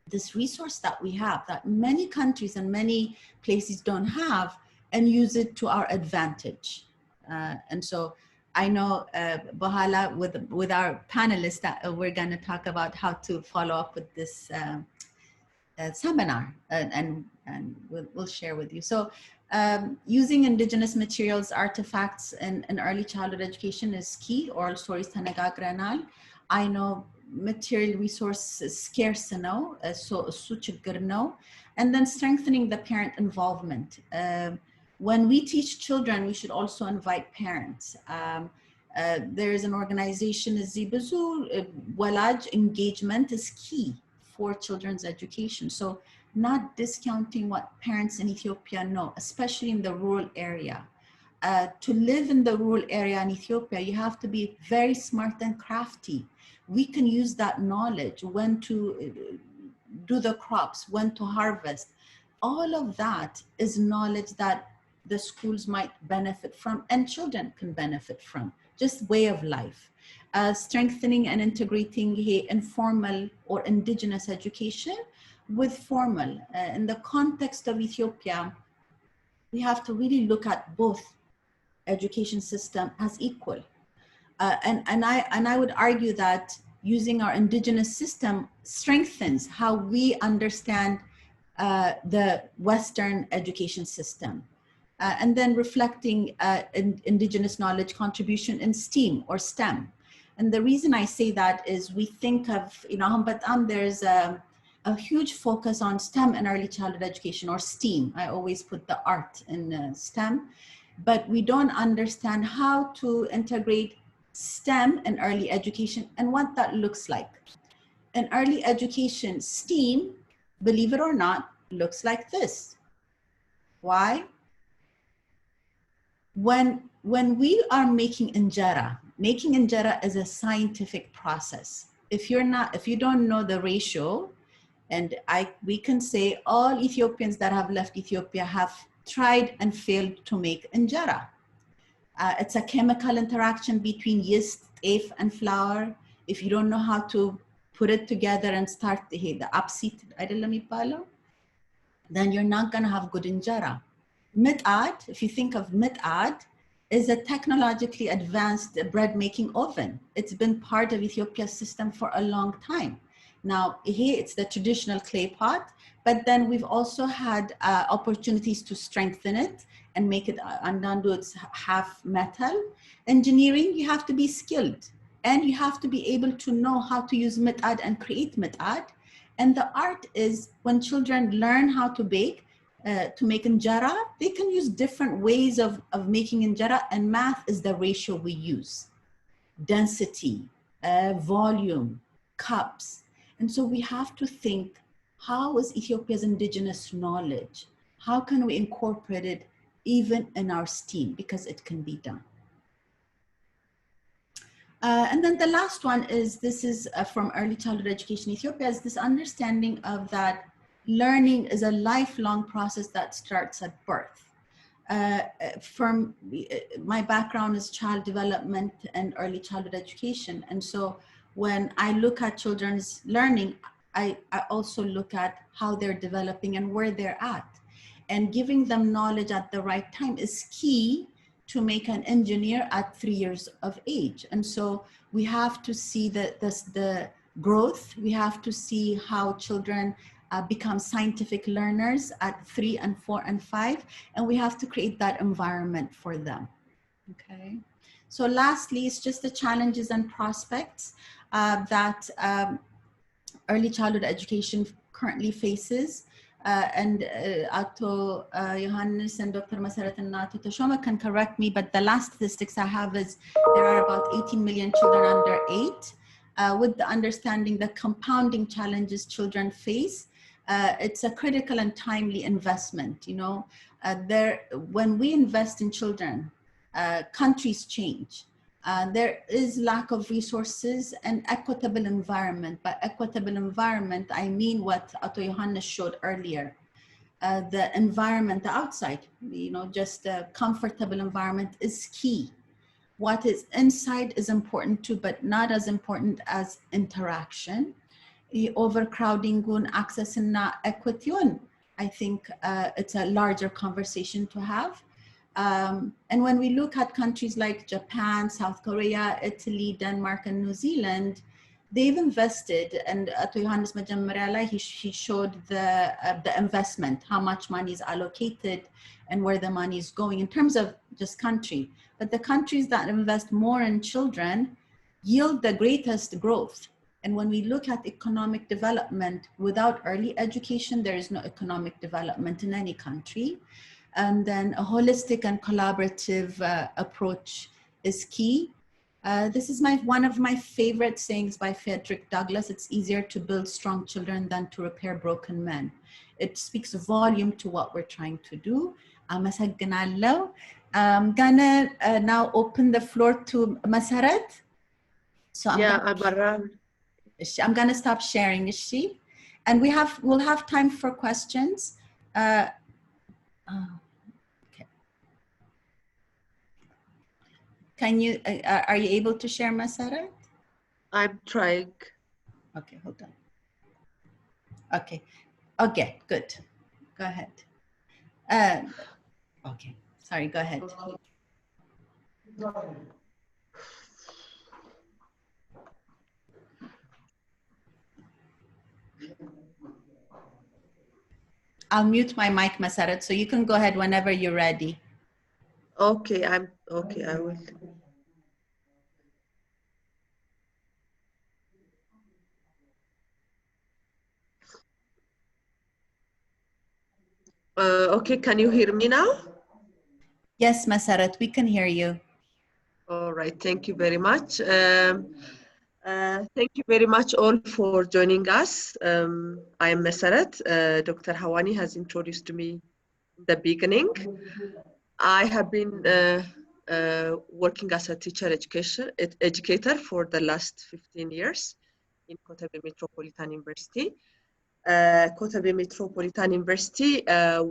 A: this resource that we have that many countries and many places don't have, and use it to our advantage. And so I know, Bahala, with our panelists, that we're going to talk about how to follow up with this seminar, and we'll share with you. So using indigenous materials, artifacts in early childhood education is key. Oral stories ተነጋግረናል. I know material resources scarce now, so no. And then strengthening the parent involvement. When we teach children, we should also invite parents. There is an organization, Zibazu, Walaj engagement is key for children's education. So not discounting what parents in Ethiopia know, especially in the rural area. To live in the rural area in Ethiopia, you have to be very smart and crafty. We can use that knowledge, when to do the crops, when to harvest. All of that is knowledge that the schools might benefit from and children can benefit from, just way of life. Strengthening and integrating informal or indigenous education with formal. In the context of Ethiopia, we have to really look at both education system as equal. And I would argue that using our indigenous system strengthens how we understand the Western education system. And then reflecting indigenous knowledge contribution in STEAM or STEM. And the reason I say that is we think of, there's a huge focus on STEM and early childhood education, or STEAM. I always put the art in STEM, but we don't understand how to integrate STEM in early education and what that looks like. In early education, STEAM, believe it or not, looks like this. Why? When we are making injera is a scientific process. If you don't know the ratio, and we can say all Ethiopians that have left Ethiopia have tried and failed to make injera. It's a chemical interaction between yeast, teff, and flour. If you don't know how to put it together and start the absit, then you're not gonna have good injera. Mit'ad, if you think of mit'ad, is a technologically advanced bread making oven. It's been part of Ethiopia's system for a long time. Now, here it's the traditional clay pot, but then we've also had opportunities to strengthen it and make it, andandu, it's half metal. Engineering, you have to be skilled and you have to be able to know how to use mit'ad and create mit'ad. And the art is when children learn how to bake, to make injera, they can use different ways of making injera, and math is the ratio we use. Density, volume, cups. And so we have to think, how is Ethiopia's indigenous knowledge? How can we incorporate it even in our STEAM? Because it can be done. And then the last one is, this is from Early Childhood Education Ethiopia, is this understanding of that learning is a lifelong process that starts at birth. From my background is child development and early childhood education. And so when I look at children's learning, I also look at how they're developing and where they're at. And giving them knowledge at the right time is key to make an engineer at 3 years of age. And so we have to see the growth. We have to see how children become scientific learners at 3 and 4 and 5, and we have to create that environment for them. Okay. So lastly, it's just the challenges and prospects that early childhood education currently faces. And Ato Johannes and Dr. Masarat and Ato Tashoma can correct me, but the last statistics I have is there are about 18 million children under 8. With the understanding the compounding challenges children face, it's a critical and timely investment. You know, when we invest in children, countries change. There is lack of resources and equitable environment. By equitable environment, I mean what Ato Johannes showed earlier. The environment, the outside, you know, just a comfortable environment is key. What is inside is important too, but not as important as interaction. Overcrowding, access and equity, I think it's a larger conversation to have. And when we look at countries like Japan, South Korea, Italy, Denmark, and New Zealand, they've invested, and Ato Johannes Majamarala, he showed the investment, how much money is allocated and where the money is going in terms of just country. But the countries that invest more in children yield the greatest growth. And when we look at economic development, without early education, there is no economic development in any country. And then a holistic and collaborative approach is key. This is one of my favorite sayings by Frederick Douglass. It's easier to build strong children than to repair broken men. It speaks volume to what we're trying to do. I'm gonna now open the floor to Masarat. So I'm gonna stop sharing, is she? And we'll have time for questions. Okay. Can you, are you able to share, Masara?
B: I'm trying.
A: Okay, hold on. Okay, okay, good. Go ahead. Okay, sorry, go ahead. I'll mute my mic, Masarat, so you can go ahead whenever you're ready.
B: Okay, I will. Okay, can you hear me now?
A: Yes, Masarat, we can hear you.
B: All right, thank you very much. Thank you very much all for joining us. I am Masarat. Dr. Hawani has introduced me in the beginning. I have been working as a teacher educator for the last 15 years in Kotabe Metropolitan University. Kotabe Metropolitan University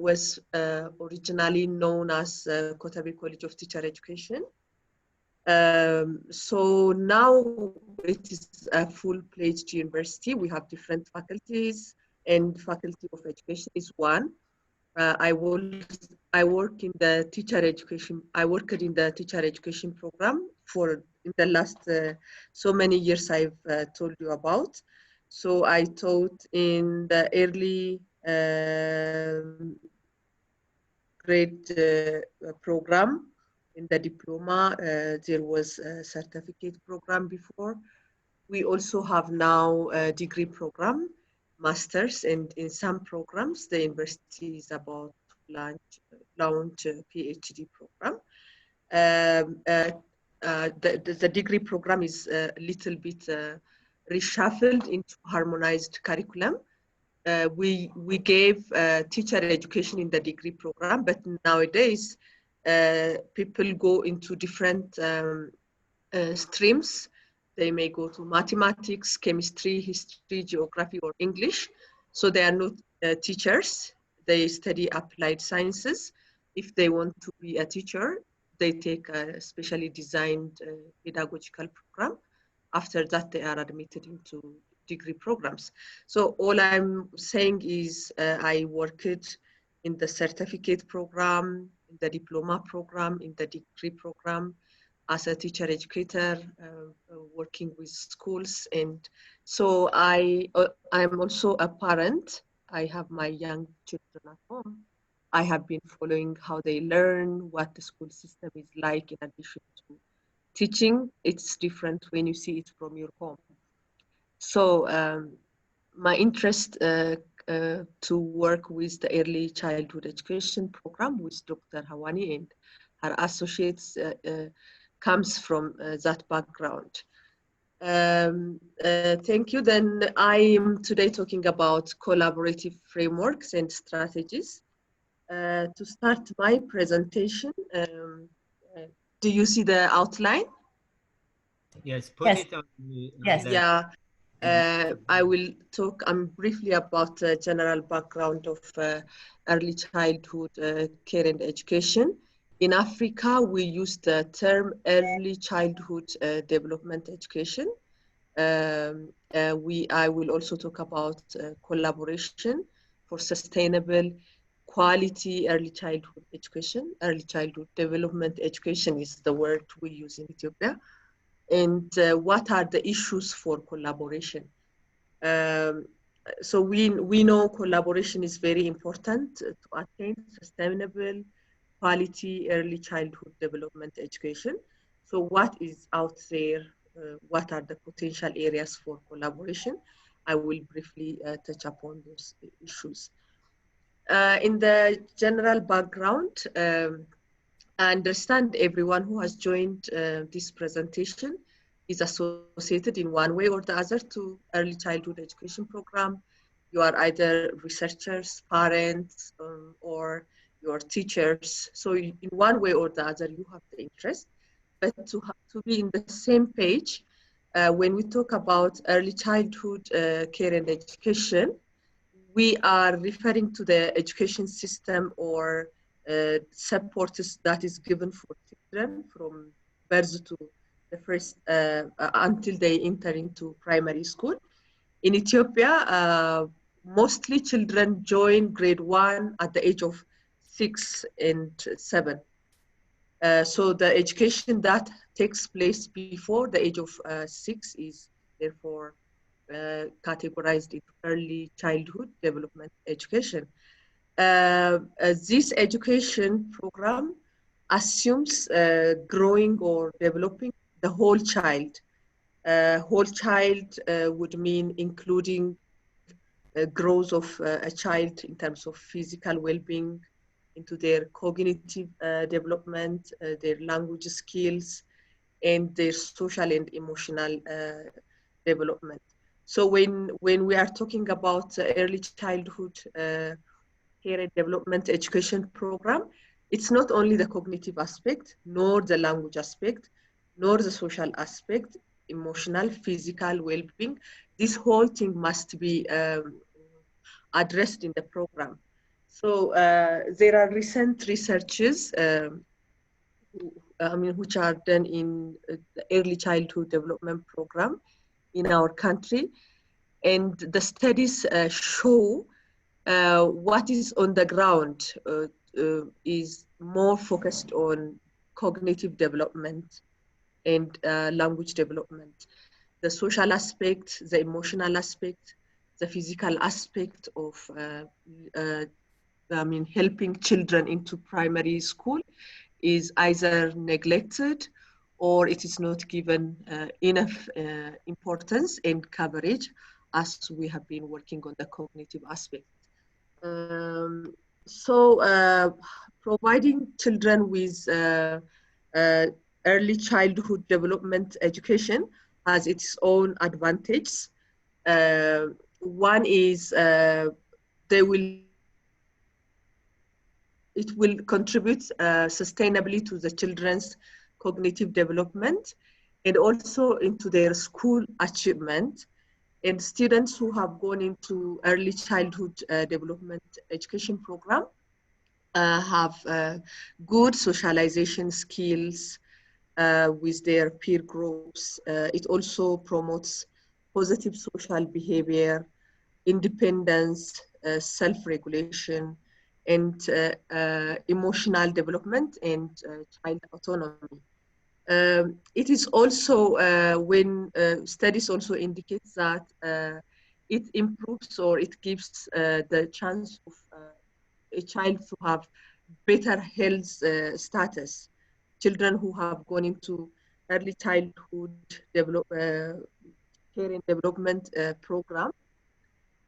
B: was originally known as Kotabe College of Teacher Education. So now it is a full-fledged university. We have different faculties, and Faculty of Education is one. I work in the teacher education. I worked in the teacher education program for in the last so many years I've told you about. So I taught in the early grade program. In the diploma, there was a certificate program before. We also have now a degree program, masters, and in some programs, the university is about to launch a PhD program. The degree program is a little bit reshuffled into harmonized curriculum. We gave teacher education in the degree program, but nowadays people go into different streams. They may go to mathematics, chemistry, history, geography, or English. So they are not teachers. They study applied sciences. If they want to be a teacher, they take a specially designed pedagogical program. After that, they are admitted into degree programs. So all I'm saying is I worked in the certificate program, in the diploma program, in the degree program, as a teacher educator, working with schools. And so I'm also a parent. I have my young children at home. I have been following how they learn, what the school system is like in addition to teaching. It's different when you see it from your home. So my interest to work with the early childhood education program with Dr. Hawani and her associates comes from that background. Thank you. Then I am today talking about collaborative frameworks and strategies. To start my presentation, do you see the outline?
E: Yes, put it on the,
A: yes.
B: Yeah. I will talk briefly about the general background of early childhood care and education. In Africa, we use the term early childhood development education. I will also talk about collaboration for sustainable quality early childhood education. Early childhood development education is the word we use in Ethiopia. And what are the issues for collaboration? So we know collaboration is very important to attain sustainable quality early childhood development education. So what is out there? What are the potential areas for collaboration? I will briefly touch upon those issues. In the general background, I understand everyone who has joined this presentation is associated in one way or the other to early childhood education program. You are either researchers, parents, or your teachers. So in one way or the other, you have the interest. But to be in the same page, when we talk about early childhood care and education, we are referring to the education system or support that is given for children from birth to the first until they enter into primary school. In Ethiopia, mostly children join grade 1 at the age of 6 and 7. So the education that takes place before the age of 6 is therefore categorized into early childhood development education. This education program assumes growing or developing the whole child. Whole child would mean including growth of a child in terms of physical well-being, into their cognitive development, their language skills, and their social and emotional development. So when we are talking about early childhood care and development education program, it's not only the cognitive aspect, nor the language aspect, nor the social aspect, emotional, physical well-being. This whole thing must be addressed in the program. So there are recent researches which are done in the early childhood development program in our country. And the studies show what is on the ground is more focused on cognitive development and language development. The social aspect, the emotional aspect, the physical aspect of helping children into primary school is either neglected or it is not given enough importance and coverage as we have been working on the cognitive aspect. So providing children with early childhood development education has its own advantages. One is it will contribute sustainably to the children's cognitive development and also into their school achievement. And students who have gone into early childhood development education program have good socialization skills with their peer groups. It also promotes positive social behavior, independence, self-regulation, and emotional development and child autonomy. It is also when studies also indicate that it improves or it gives the chance of a child to have better health status. Children who have gone into early childhood care and development program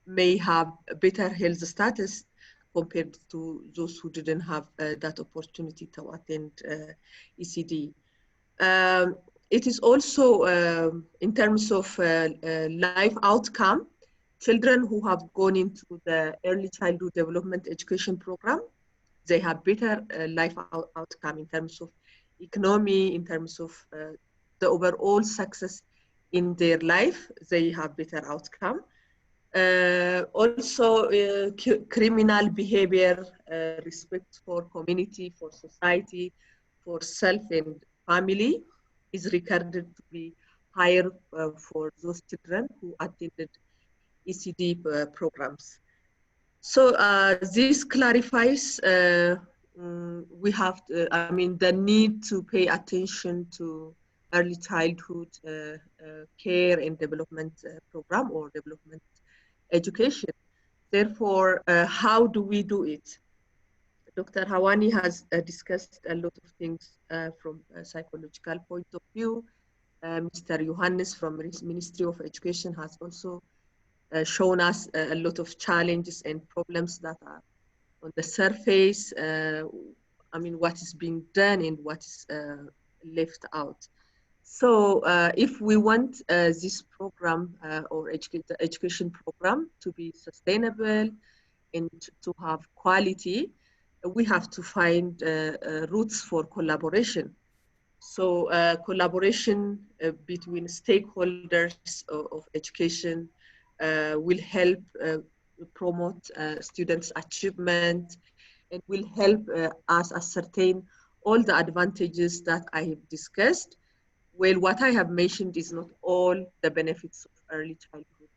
B: may have a better health status compared to those who didn't have that opportunity to attend ECD. It is also, in terms of life outcome, children who have gone into the early childhood development education program, they have better life outcome in terms of economy, in terms of the overall success in their life, they have better outcome. Also, criminal behavior, respect for community, for society, for self and family is recorded to be higher for those children who attended ECD programs. So this clarifies we have, I mean, the need to pay attention to early childhood care and development program or development education. Therefore, how do we do it? Dr. Hawani has discussed a lot of things from a psychological point of view. Mr. Johannes from Ministry of Education has also shown us a lot of challenges and problems that are on the surface. I mean, what is being done and what is left out. So if we want this program or education program to be sustainable and to have quality, we have to find routes for collaboration. So collaboration between stakeholders of education will help promote students' achievement and will help us ascertain all the advantages that I have discussed. Well, what I have mentioned is not all the benefits of early childhood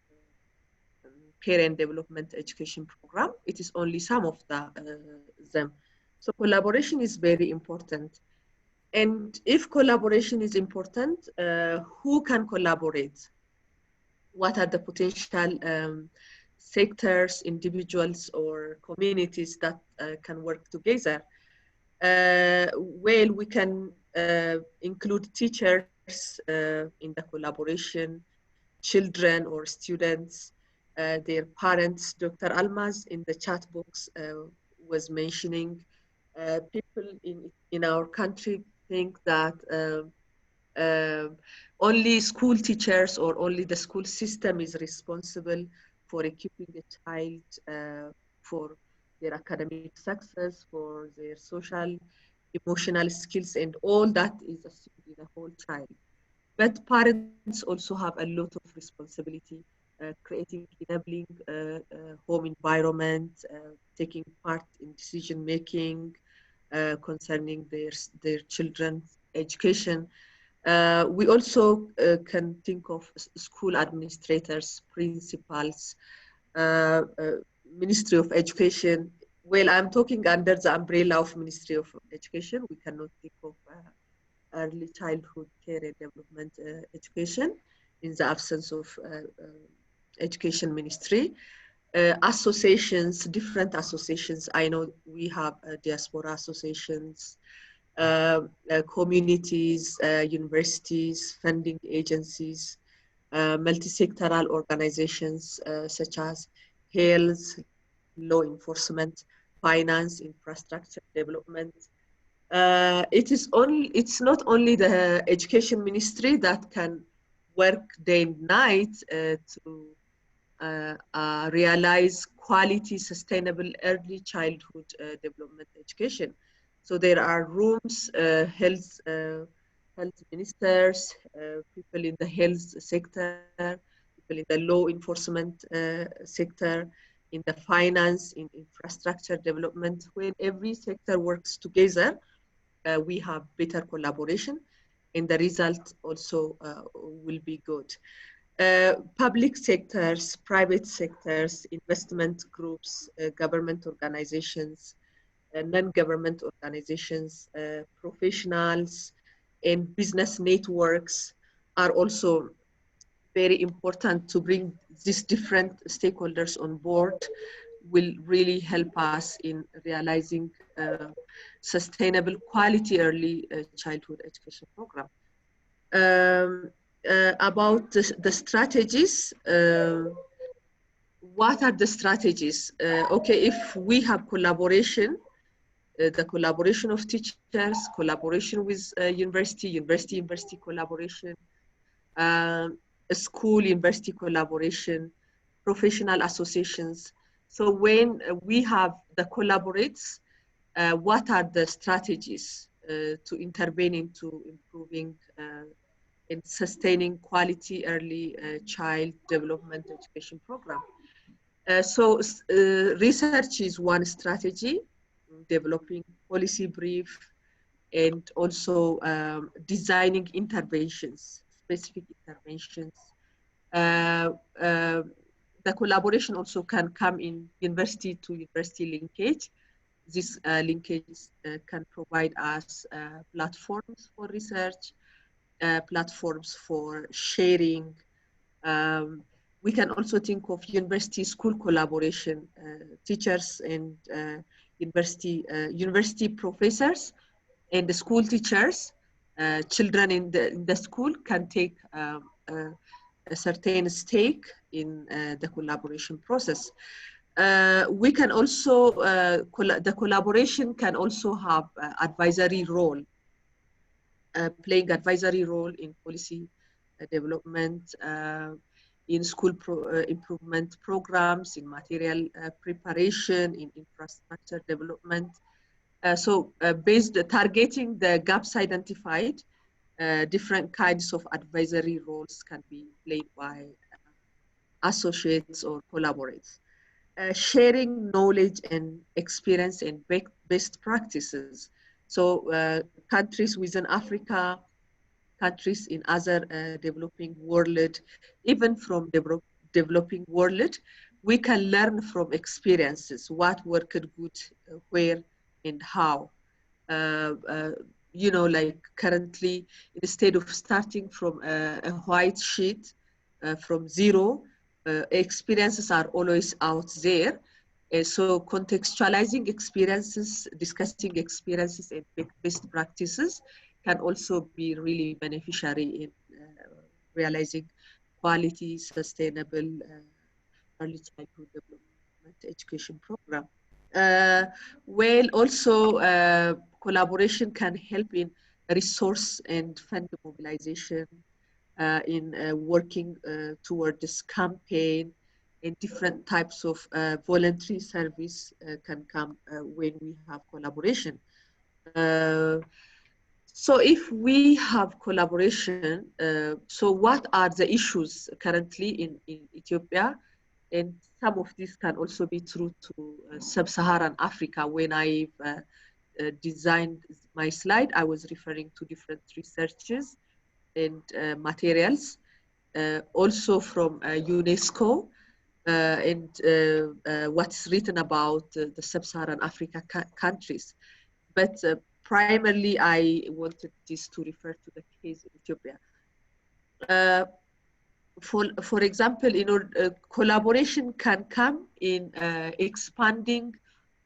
B: care and development education program. It is only some of them. So collaboration is very important. And if collaboration is important, who can collaborate? What are the potential sectors, individuals, or communities that can work together? Well, we can include teachers in the collaboration, children or students, their parents. Dr. Almaz in the chat box was mentioning people in our country think that only school teachers or only the school system is responsible for equipping a child for their academic success, for their social, emotional skills, and all that is assumed in a whole child. But parents also have a lot of responsibility, creating enabling home environment, taking part in decision making concerning their children's education. We also can think of school administrators, principals, Ministry of Education. Well, I'm talking under the umbrella of Ministry of Education. We cannot think of early childhood care and development education in the absence of Education Ministry. Associations, different associations. I know we have diaspora associations, communities, universities, funding agencies, multi-sectoral organizations such as health, law enforcement, finance, infrastructure development. It's not only the education ministry that can work day and night to realize quality, sustainable early childhood development education. So there are rooms, health ministers, people in the health sector, people in the law enforcement sector, in the finance, in infrastructure development. When every sector works together, we have better collaboration, and the result also will be good. Public sectors, private sectors, investment groups, government organizations, non-government organizations, professionals, and business networks are also very important to bring these different stakeholders on board will really help us in realizing sustainable quality early childhood education program. About the strategies, what are the strategies? Okay, if we have collaboration, the collaboration of teachers, collaboration with university collaboration, school, university collaboration, professional associations. So when we have the collaborates, what are the strategies to intervene into improving and sustaining quality early child development education program? So research is one strategy, developing policy brief, and also designing interventions, specific interventions. the collaboration also can come in university to university linkage. This linkage can provide us platforms for research, platforms for sharing. We can also think of university-school collaboration, teachers and university professors and the school teachers, children in the school can take a certain stake in the collaboration process. We can also, the collaboration can also have advisory role, playing advisory role in policy development, in school improvement programs, in material preparation, in infrastructure development. So based targeting the gaps identified, different kinds of advisory roles can be played by associates or collaborators. Sharing knowledge and experience and best practices. So countries within Africa, countries in other developing world, even from developing world, we can learn from experiences, what worked good, where and how. You know, like currently, instead of starting from a white sheet, from zero, experiences are always out there. So contextualizing experiences, discussing experiences and best practices can also be really beneficiary in realizing quality, sustainable early childhood development education program. Well, also collaboration can help in resource and fund mobilization, in working toward this campaign, and different types of voluntary service can come when we have collaboration. So if we have collaboration, so what are the issues currently in Ethiopia? And some of this can also be true to sub-Saharan Africa. When I designed my slide, I was referring to different researches and materials, also from UNESCO, and what's written about the sub-Saharan Africa countries. But primarily, I wanted this to refer to the case in Ethiopia. For example, collaboration can come in expanding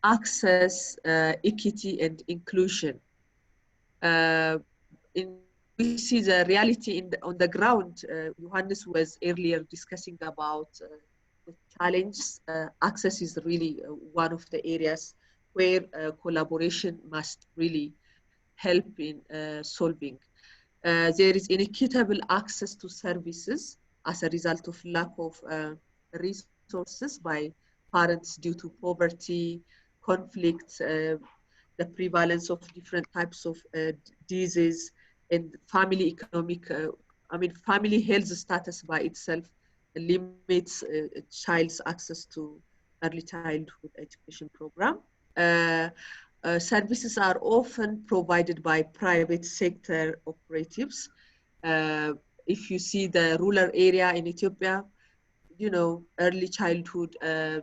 B: access, equity, and inclusion. We see the reality on the ground. Johannes was earlier discussing about the challenges. Access is really one of the areas where collaboration must really help in solving. There is inequitable access to services as a result of lack of resources by parents due to poverty, conflict, the prevalence of different types of disease, and family economic, family health status by itself limits a child's access to early childhood education program. Services are often provided by private sector operatives. If you see the rural area in Ethiopia, early childhood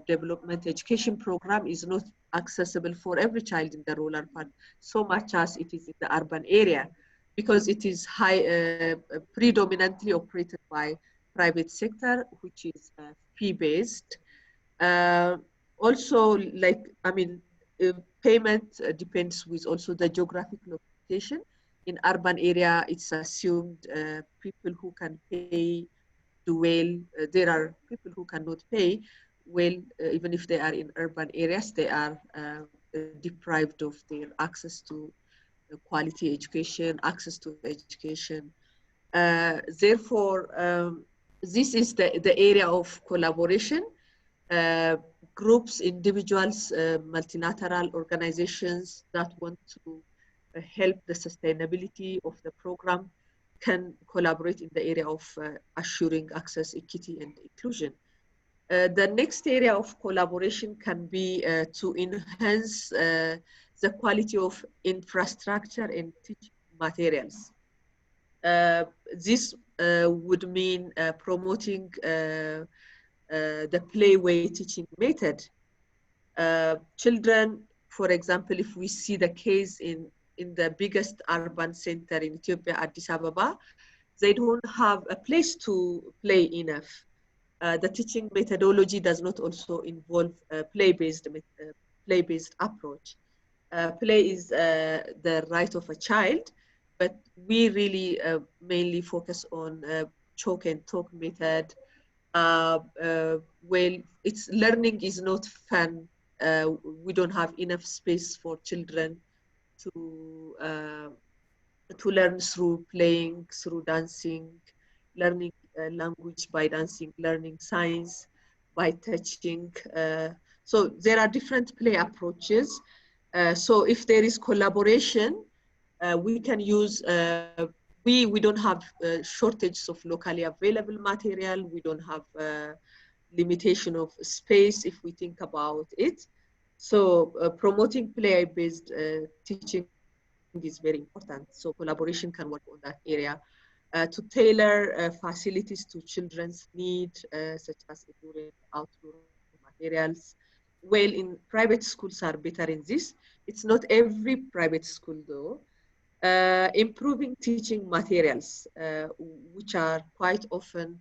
B: development education program is not accessible for every child in the rural part, so much as it is in the urban area, because it is predominantly operated by private sector, which is fee-based. Also, payment depends with also the geographic location. In urban area, it's assumed people who can pay do well. There are people who cannot pay well, even if they are in urban areas, they are deprived of their access to quality education, access to education. Therefore, this is the area of collaboration. Groups, individuals, multilateral organizations that want to help the sustainability of the program can collaborate in the area of assuring access, equity, and inclusion. The next area of collaboration can be to enhance the quality of infrastructure and teaching materials. This would mean promoting the playway teaching method. Children, for example, if we see the case in the biggest urban center in Ethiopia, Addis Ababa, they don't have a place to play enough. The teaching methodology does not also involve play-based approach. Play is the right of a child, but we really mainly focus on chalk and talk method. Well, it's learning is not fun. We don't have enough space for children to learn through playing, through dancing, learning language by dancing, learning science by touching. So there are different play approaches. So if there is collaboration, we can use, we don't have shortage of locally available material. We don't have limitation of space if we think about it. So promoting play-based teaching is very important. So collaboration can work on that area. To tailor facilities to children's need, such as indoor outdoor materials. Well, in private schools are better in this. It's not every private school though. Improving teaching materials, which are quite often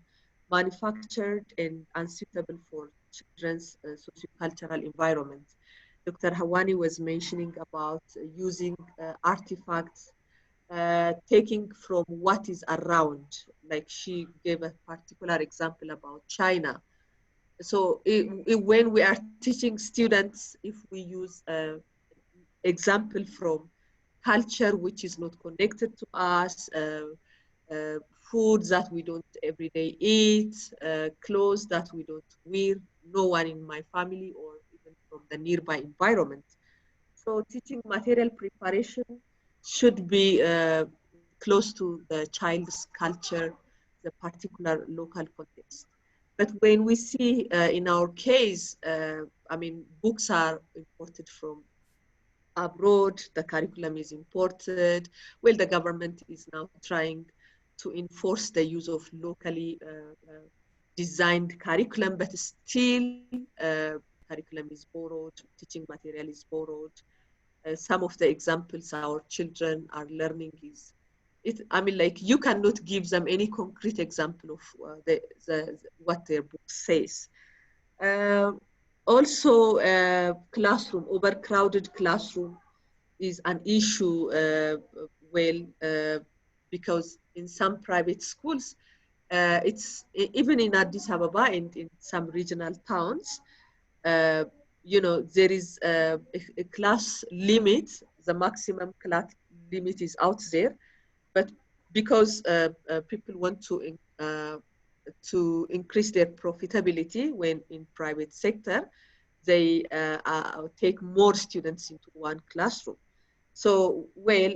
B: manufactured and unsuitable for children's sociocultural environment. Dr. Hawani was mentioning about using artifacts, taking from what is around, like she gave a particular example about China. So when we are teaching students, if we use example from culture which is not connected to us, foods that we don't every day eat, clothes that we don't wear, no one in my family or even from the nearby environment. So teaching material preparation should be close to the child's culture, the particular local context. But when we see in our case, I mean, books are imported from abroad, the curriculum is imported. Well, the government is now trying to enforce the use of locally designed curriculum, but still curriculum is borrowed, teaching material is borrowed. Some of the examples our children are learning is, I mean, like you cannot give them any concrete example of what their book says. Also, classroom, overcrowded classroom is an issue, because in some private schools, even in Addis Ababa and in some regional towns, you know, there is a class limit, the maximum class limit is out there, but because people want to increase their profitability when in private sector, they take more students into one classroom. So, well,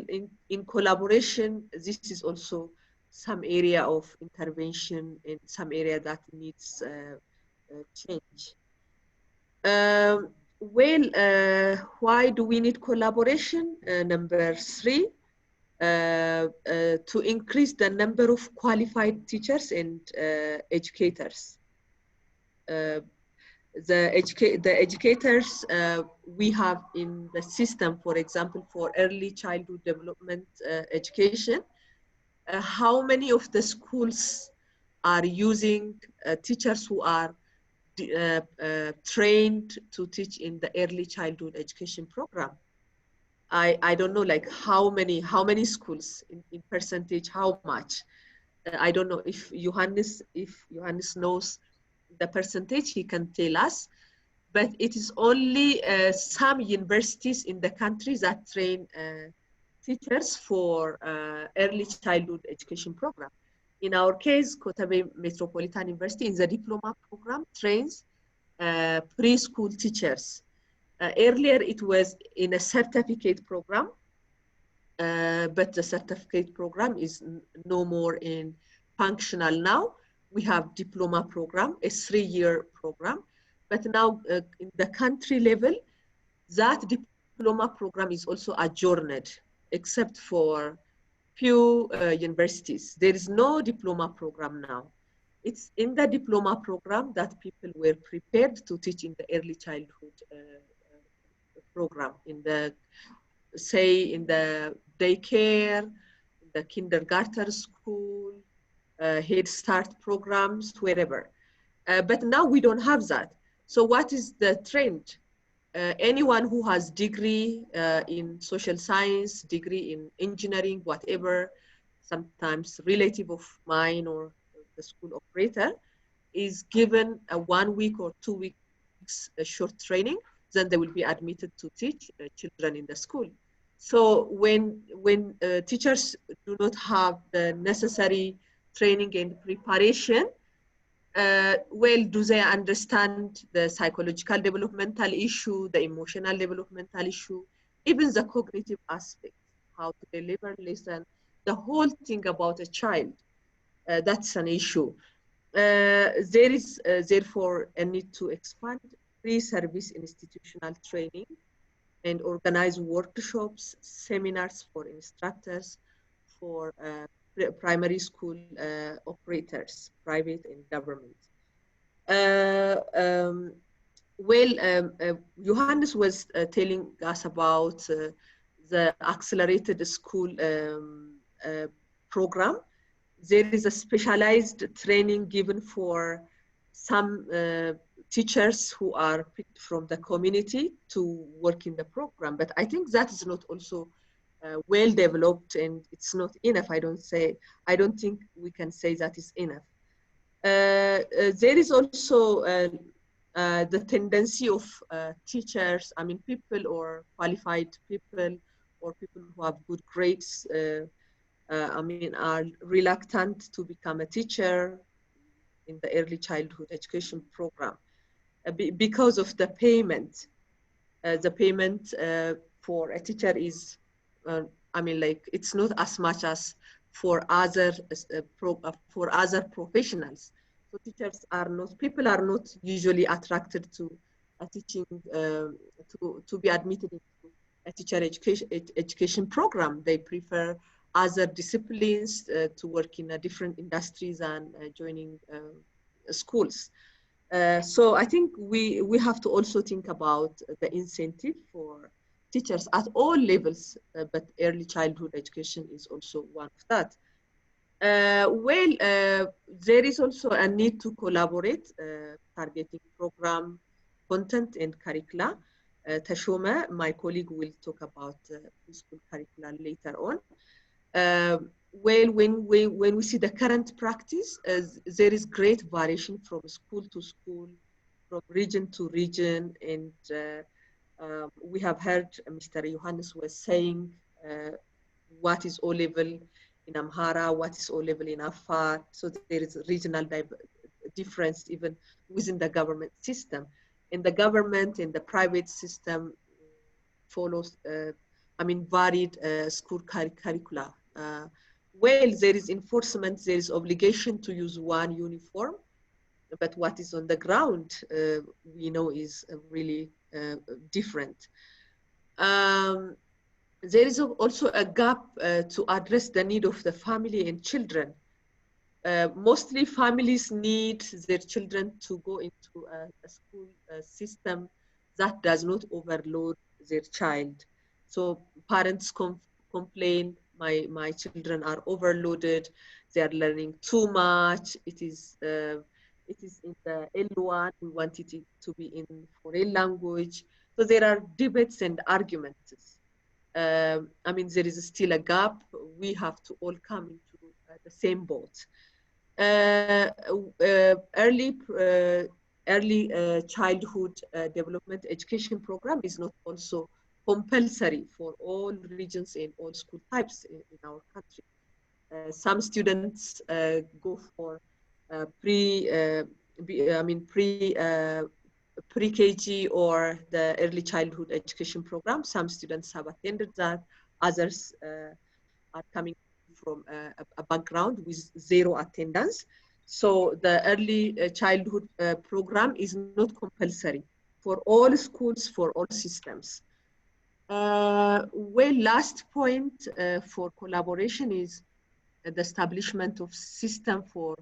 B: in collaboration, this is also some area of intervention and some area that needs change. Why do we need collaboration? Number 3, to increase the number of qualified teachers and educators. The educators we have in the system, for example, for early childhood development education, how many of the schools are using teachers who are trained to teach in the early childhood education program? I don't know, like how many schools in percentage, how much? I don't know if Johannes knows the percentage, he can tell us. But it is only some universities in the country that train teachers for early childhood education program. In our case, Kotabe Metropolitan University in the diploma program trains preschool teachers. Earlier, it was in a certificate program, but the certificate program is no more in functional now. We have diploma program, a 3-year program, but now in the country level, that diploma program is also adjourned, except for few universities. There is no diploma program now. It's in the diploma program that people were prepared to teach in the early childhood program, in the, say, in the daycare, in the kindergarten school, Head Start programs, wherever. But now we don't have that. So what is the trend? Anyone who has degree in social science, degree in engineering, whatever, sometimes relative of mine or the school operator, is given a 1 week or 2 weeks short training, then they will be admitted to teach children in the school. So when teachers do not have the necessary training and preparation, well, do they understand the psychological developmental issue, the emotional developmental issue, even the cognitive aspect, how to deliver lesson, the whole thing about a child? That's an issue. There is therefore a need to expand pre-service institutional training and organize workshops, seminars for instructors, for primary school operators, private and government. Johannes was telling us about the accelerated school program. There is a specialized training given for some teachers who are picked from the community to work in the program. But I think that is not also well developed, and it's not enough. I don't think we can say that is enough. There is also the tendency of teachers, I mean, people or qualified people or people who have good grades, I mean, are reluctant to become a teacher in the early childhood education program because of the payment. The payment for a teacher is, I mean, like, it's not as much as for other professionals. So teachers are not, people are not usually attracted to a teaching, to be admitted into a teacher education program. They prefer other disciplines to work in different industries and joining schools. So I think we have to also think about the incentive for teachers at all levels, but early childhood education is also one of that. There is also a need to collaborate, targeting program content and curricula. Tashoma, my colleague, will talk about preschool curricula later on. When we see the current practice, there is great variation from school to school, from region to region, and we have heard Mr. Johannes was saying what is O-level in Amhara, what is O-level in Afar. So there is a regional difference even within the government system. In the government, in the private system, follows, I mean, varied school curricula. Well, there is enforcement, there is obligation to use one uniform, but what is on the ground, we know, is really different. There is also a gap to address the need of the family and children. Mostly families need their children to go into a school system that does not overload their child. So parents complain, my children are overloaded, they are learning too much, it is in the L1, we want it to be in foreign language. So there are debates and arguments. I mean, there is still a gap. We have to all come into the same boat. Early childhood development education program is not also compulsory for all regions and all school types in our country. Some students go for pre-KG or the early childhood education program. Some students have attended that. Others are coming from a background with zero attendance. So the early childhood program is not compulsory for all schools, for all systems. Well, last point for collaboration is the establishment of system for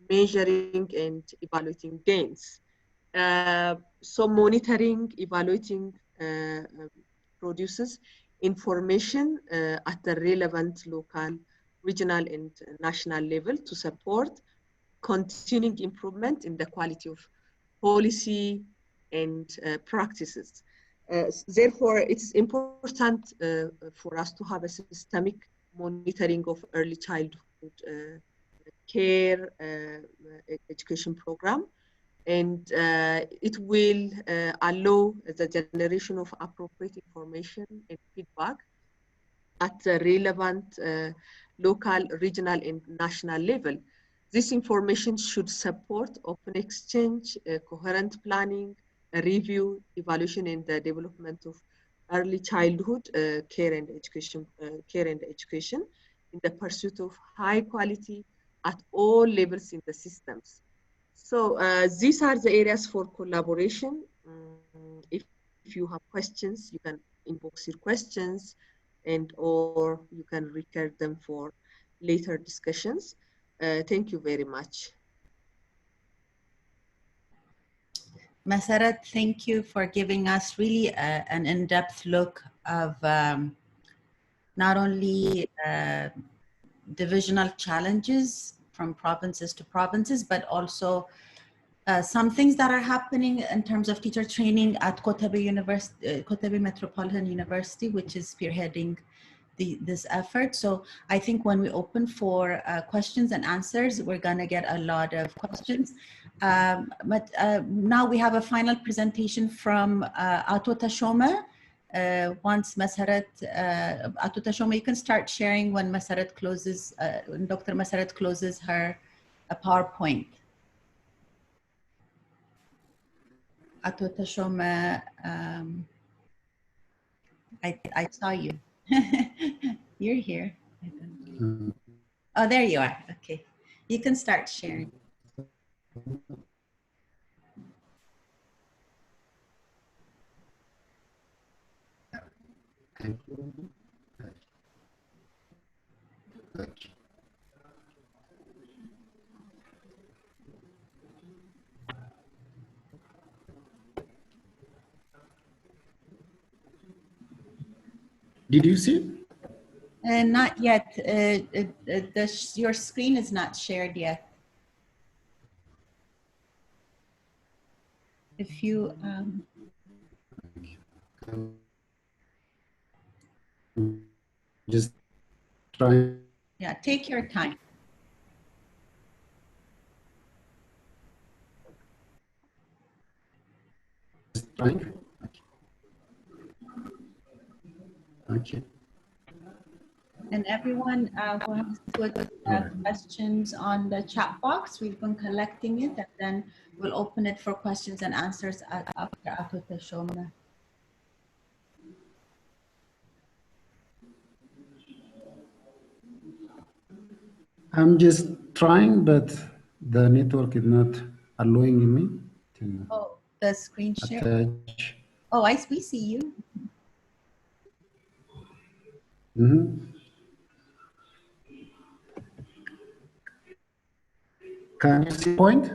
B: measuring and evaluating gains. So monitoring, evaluating produces information at the relevant local, regional, and national level to support continuing improvement in the quality of policy and practices. Therefore, it's important for us to have a systemic monitoring of early childhood care education program, and it will allow the generation of appropriate information and feedback at the relevant local, regional, and national level. This information should support open exchange, coherent planning, review, evaluation, and the development of early childhood care and education in the pursuit of high quality at all levels in the systems. So these are the areas for collaboration. If you have questions, you can inbox your questions or you can record them for later discussions. Thank you very much.
A: Masarat, thank you for giving us really an in-depth look of not only divisional challenges from provinces to provinces, but also some things that are happening in terms of teacher training at Kotabe University, Kotabe Metropolitan University, which is spearheading this effort. So I think when we open for questions and answers, we're gonna get a lot of questions. But now we have a final presentation from Ato Tashoma. Once Masarat, Ato Tashoma, you can start sharing when Masarat closes, when Dr. Masarat closes her PowerPoint. Ato Tashoma, I saw you. You're here. I don't know. Oh, there you are. Okay. You can start sharing.
F: Did you see?
A: Not yet. Your screen is not shared yet. If you
F: Just trying.
A: yeah, take your time.
F: Just trying. Okay.
A: And everyone who has put questions on the chat box, we've been collecting it, and then we'll open it for questions and answers after Ato Tashoma.
F: I'm just trying, but the network is not allowing me to
A: The screen share.
F: attach.
A: Oh, we see you.
F: Can you see point?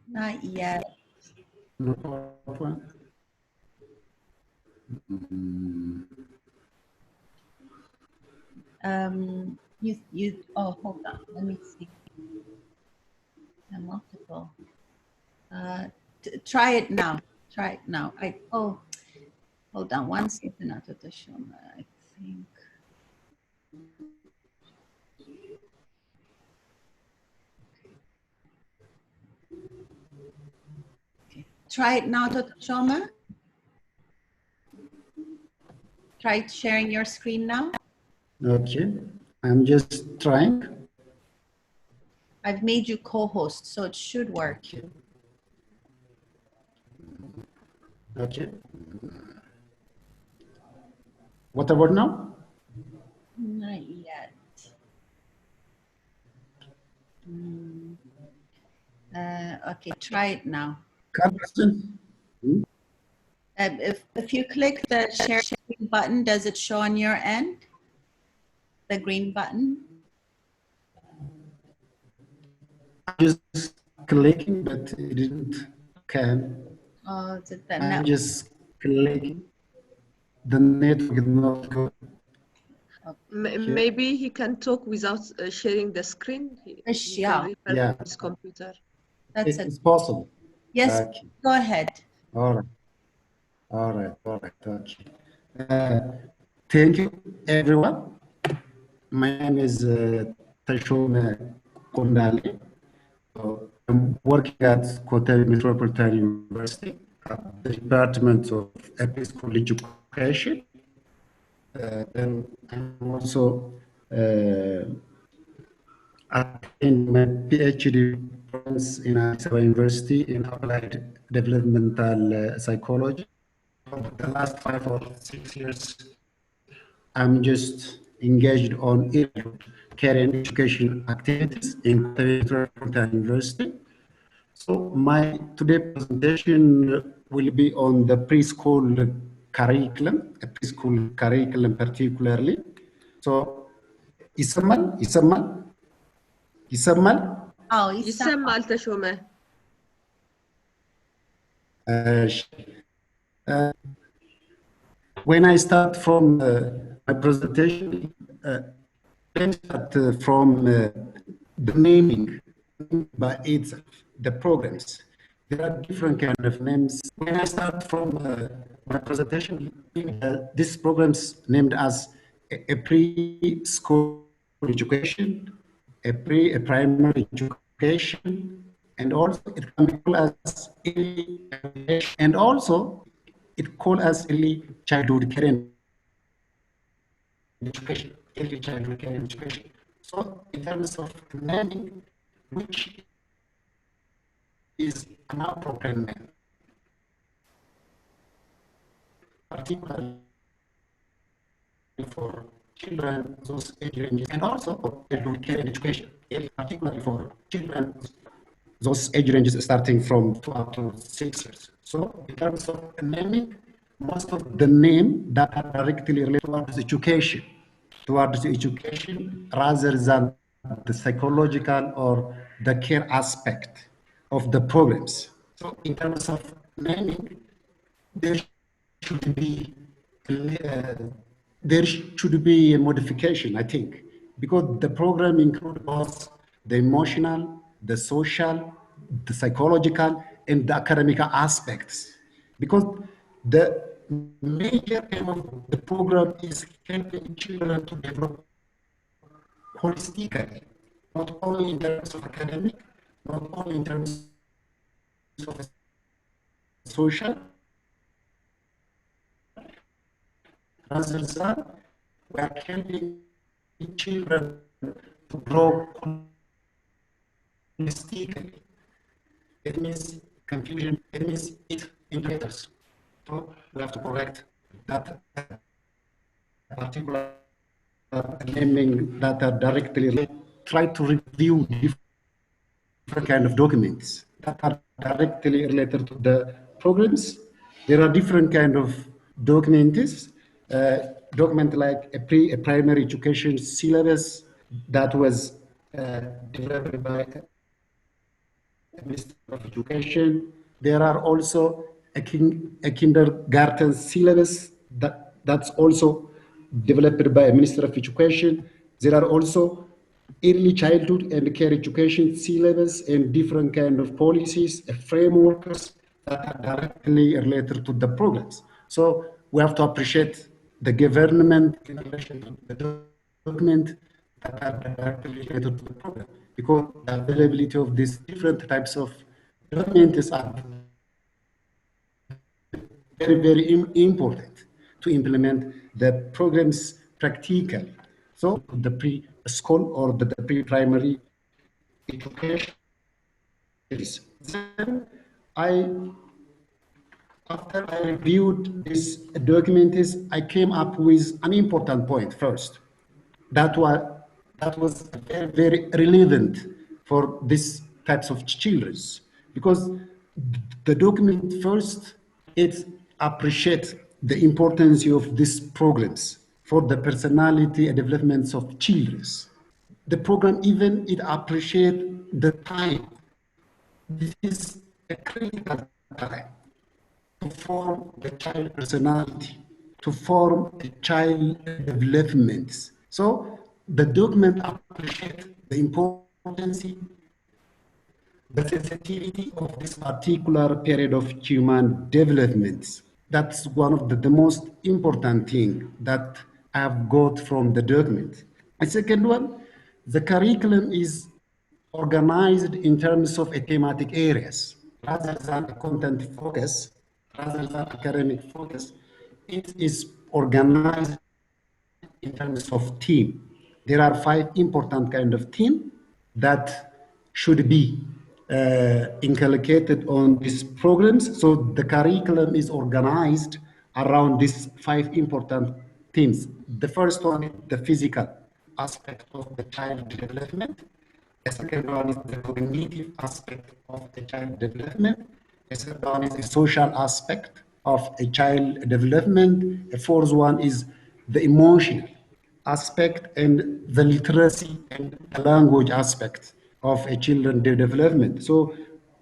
A: Not yet.
F: No PowerPoint.
A: Oh, hold on. Let me see. Multiple. Try it now. Try it now. Hold on one second. Ato Tashoma, I think. Okay. Try it now, Ato Tashoma. Try sharing your screen now.
F: Okay, I'm just trying.
A: I've made you co-host, so it should work.
F: Okay. What about now?
A: Not yet. Okay, try it now. If you click the share screen button, does it show on your end? The green button?
F: just clicking, but it didn't come.
A: Oh, is it the
F: I'm just clicking. The network is not good.
B: Maybe he can talk without sharing the screen. He
A: yeah.
B: can refer
F: Yeah.
B: to his computer.
A: That's
F: It's possible.
A: Yes,
F: Okay.
A: go ahead.
F: All right. All right. All right. Okay. Thank you, everyone. My name is Tashome Kondali. I'm working at Kotel Metropolitan University at the Department of Episcopal Education. And I'm also attending my PhD programs in Addis Ababa University in applied developmental psychology. For the last 5 or 6 years, I'm just engaged on career and education activities in Metropolitan University. So my today presentation will be on the preschool curriculum, a preschool curriculum particularly. So ይሰማል?
A: አዎ
B: ይሰማል ተሾመ።
F: When I start from my presentation, let's start from the naming by itself, the programs. There are different kind of names. When I start from my presentation, this programs named as a preschool education, a primary education, and also it can be called as early education, and also it called as early childhood care and education, early childhood care and education. So in terms of naming, which is an appropriate name, particularly for children, those age ranges, and also for childhood care and education, particularly for children, those age ranges starting from 2 up to 6 years. So in terms of naming, most of the name that are directly related towards education rather than the psychological or the care aspect of the programs. So in terms of naming, there should be a modification, I think, because the program includes both the emotional, the social, the psychological, and the academic aspects. Because the major aim of the program is helping children to develop holistically, not only in terms of academic, not only in terms of social, rather than we are helping children to grow holistically. It means confusion, it means it indicators. So we have to correct that particular naming that are directly related. Try to review different kind of documents that are directly related to the programs. There are different kind of documents, document like a primary education syllabus that was developed by Ministry of Education. There are also a kindergarten syllabus that's also developed by a Ministry of Education. There are also early childhood and care education syllabus and different kind of policies, frameworks that are directly related to the programs. So we have to appreciate the government in relation to the document that are directly related to the program, because the availability of these different types of documents are very, very important to implement the programs practically. So the preschool or the pre-primary education. Then after I reviewed this document, I came up with an important point first. That was very, very relevant for these types of children, because the document first, it appreciates the importance of these programs for the personality and developments of children. the program even it appreciate the time. This is a critical time to form the child personality, to form a child development. So the document appreciates the importance, the sensitivity of this particular period of human development. That's one of the most important thing that I've got from the document. The second one, the curriculum is organized in terms of a thematic areas rather than a content focus, rather than academic focus. It is organized in terms of theme. There are 5 important kind of theme that should be inculcated on these programs. So the curriculum is organized around these 5 important themes. The first one is the physical aspect of the child development. The second one is the cognitive aspect of the child development. The third one is the social aspect of a child development. The fourth one is the emotional aspect and the literacy and the language aspect of a children development. So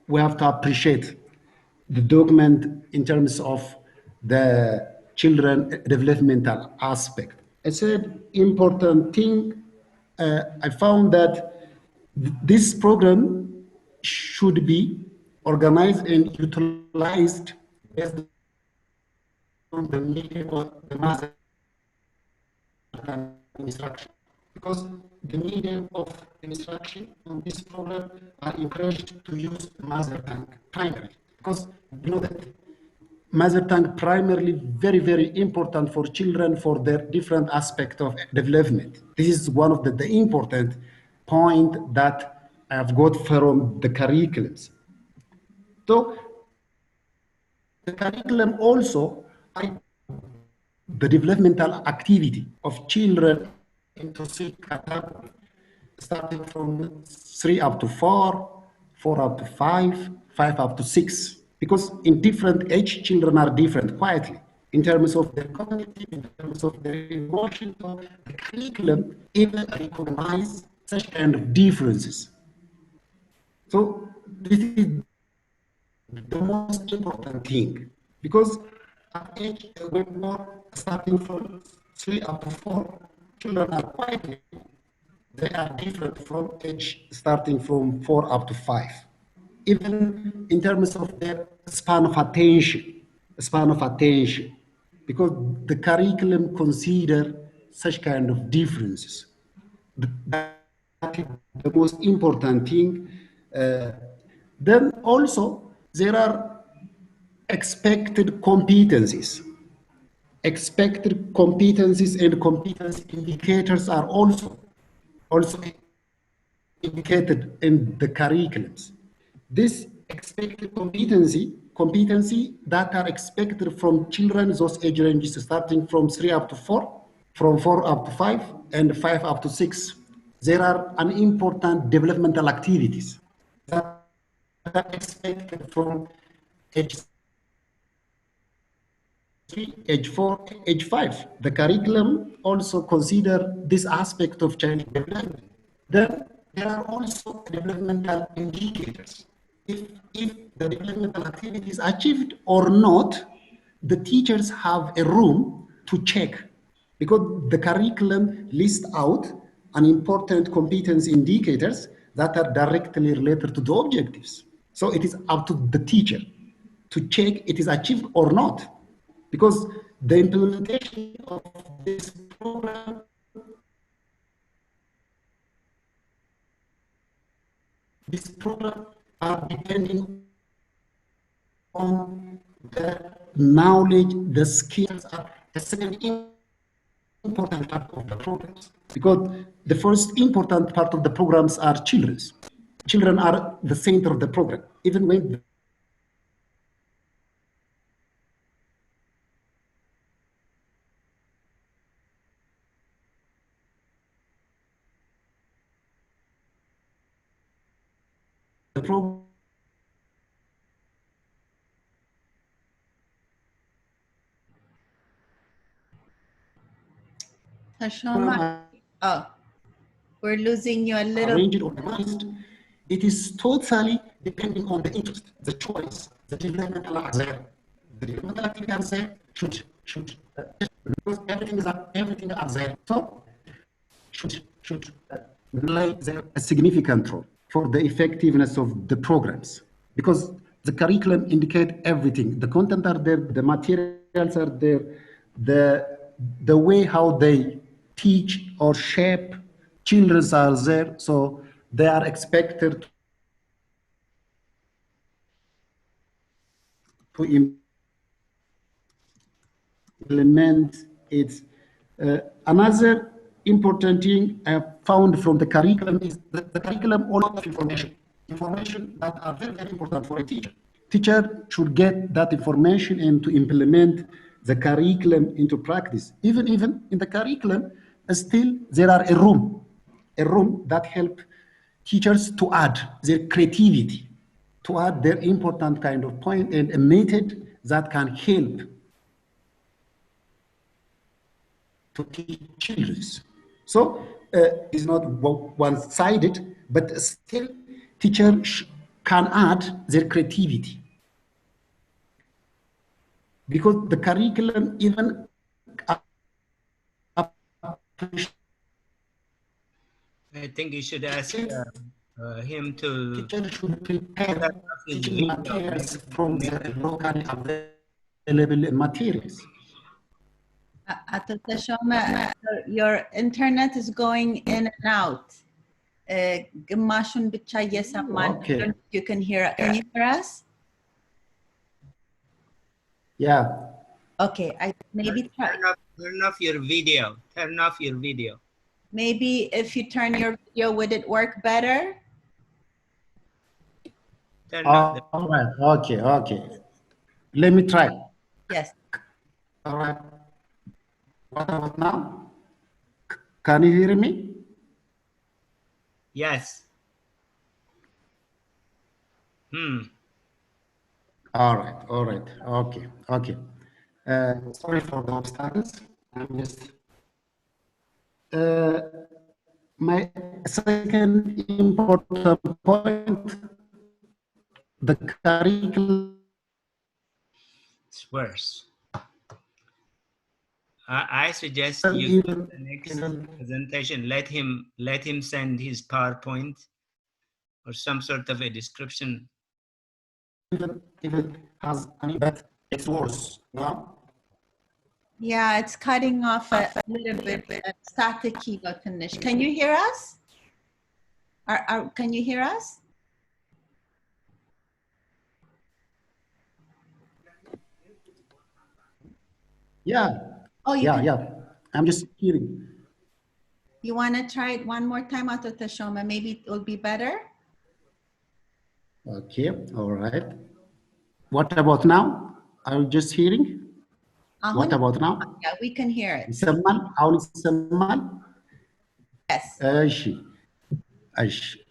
F: we have to appreciate the document in terms of the children developmental aspect. I said important thing. I found that this program should be organized and utilized based on the medium of the mother tongue instruction, because the medium of instruction on this program are encouraged to use mother tongue primarily, because you know that mother tongue primarily very important for children for their different aspect of development. This is one of the important point that I've got from the curriculums. So the curriculum also the developmental activity of children into 3 categories, starting from 3 up to 4, 4 up to 5, 5 up to 6. Because in different age, children are different quietly in terms of their cognitive, in terms of their emotion. So the curriculum even recognize such kind of differences. So this is the most important thing, because at age when we're starting from 3 up to 4, children are quite, they are different from age starting from 4 up to 5. Even in terms of their span of attention, because the curriculum consider such kind of differences. That is the most important thing. Then also there are expected competencies. Expected competencies and competence indicators are also indicated in the curriculums. This expected competency that are expected from children, those age ranges starting from 3 up to 4, from 4 up to 5, and 5 up to 6. There are an important developmental activities that are expected from age 3, age 4, age 5. The curriculum also consider this aspect of child development. Then there are also developmental indicators. If the developmental activity is achieved or not, the teachers have a room to check, because the curriculum lists out an important competence indicators that are directly related to the objectives. So it is up to the teacher to check it is achieved or not, because the implementation of this program are depending on the knowledge, the skills are the second important part of the programs, because the first important part of the programs are children's. Children are the center of the program, even when the program
A: Hashama. Oh. We're losing you a little.
F: Arranged, organized. It is totally depending on the interest, the choice, the developmental are the developmental activity are there. Should because everything is there. So should play a significant role for the effectiveness of the programs, because the curriculum indicate everything. The content are there, the materials are there, the way how they teach or shape children are there, so they are expected to implement it. Another important thing I found from the curriculum is that the curriculum all of information that are very, very important for a teacher. Teacher should get that information and to implement the curriculum into practice. Even in the curriculum, still there are a room that help teachers to add their creativity, to add their important kind of point and a method that can help to teach children. So it's not one-sided, but still teachers can add their creativity. Because the curriculum even
E: I think you should ask him to
F: teachers should prepare teaching materials from the locally available materials.
A: Ato Teshome, your internet is going in and out. ግማሹን ብቻ እየሰማን you can hear us?
F: Yeah.
A: Okay, I maybe
E: turn off your video. Turn off your video.
A: Maybe if you turn your video, would it work better?
E: Turn off the...
F: All right. Okay. Let me try.
A: Yes.
F: All right. What about now? Can you hear me?
E: Yes.
F: All right. Okay. Sorry for the obstacles. I'm just my second important point, the curriculum.
E: It's worse. I suggest you do the next presentation. Let him send his PowerPoint or some sort of a description.
F: Even has any, but it's worse now.
A: Yeah, it's cutting off a little bit. Staticky, finish. Can you hear us? Can you hear us?
F: Yeah.
A: Oh,
F: yeah. I'm just hearing.
A: You want to try it one more time, Ato Teshome? Maybe it will be better.
F: Okay. All right. What about now? Are you just hearing? What about now?
A: Yeah, we can hear it. Yes.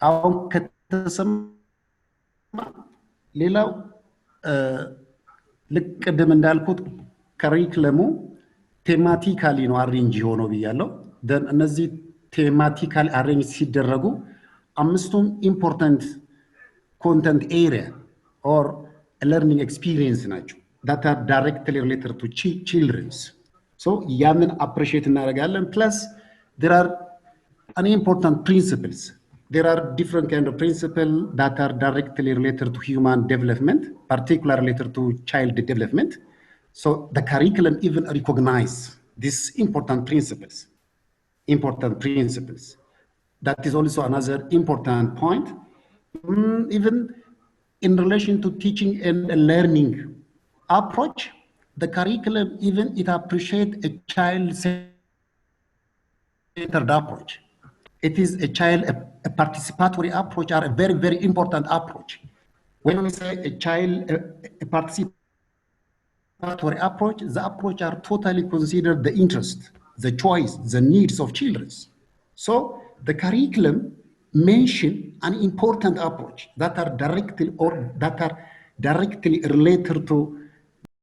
F: አሁን ከተሰማ ሌላው ልክ ቅድም እንዳልኩት ከሪክለሙ ቴማቲካሊ ነው አሬንጅ የሆነው ብያለሁ። ደን እነዚህ ቴማቲካሊ አሬንጅ ሲደረጉ አምስቱም ኢምፖርታንት ኮንተንት ኤሪያ ኦር learning experience ናቸው that are directly related to children's. So ያንን appreciate እናደርጋለን. Plus there are important principles. There are different kind of principles that are directly related to human development, particularly related to child development. So the curriculum even recognize these important principles. That is also another important point. Even in relation to teaching and learning approach, the curriculum even it appreciates a child-centered approach. It is a participatory approach are a very, very important approach. When we say a participatory approach, the approach are totally considered the interest, the choice, the needs of children. So the curriculum mention an important approach that are directly related to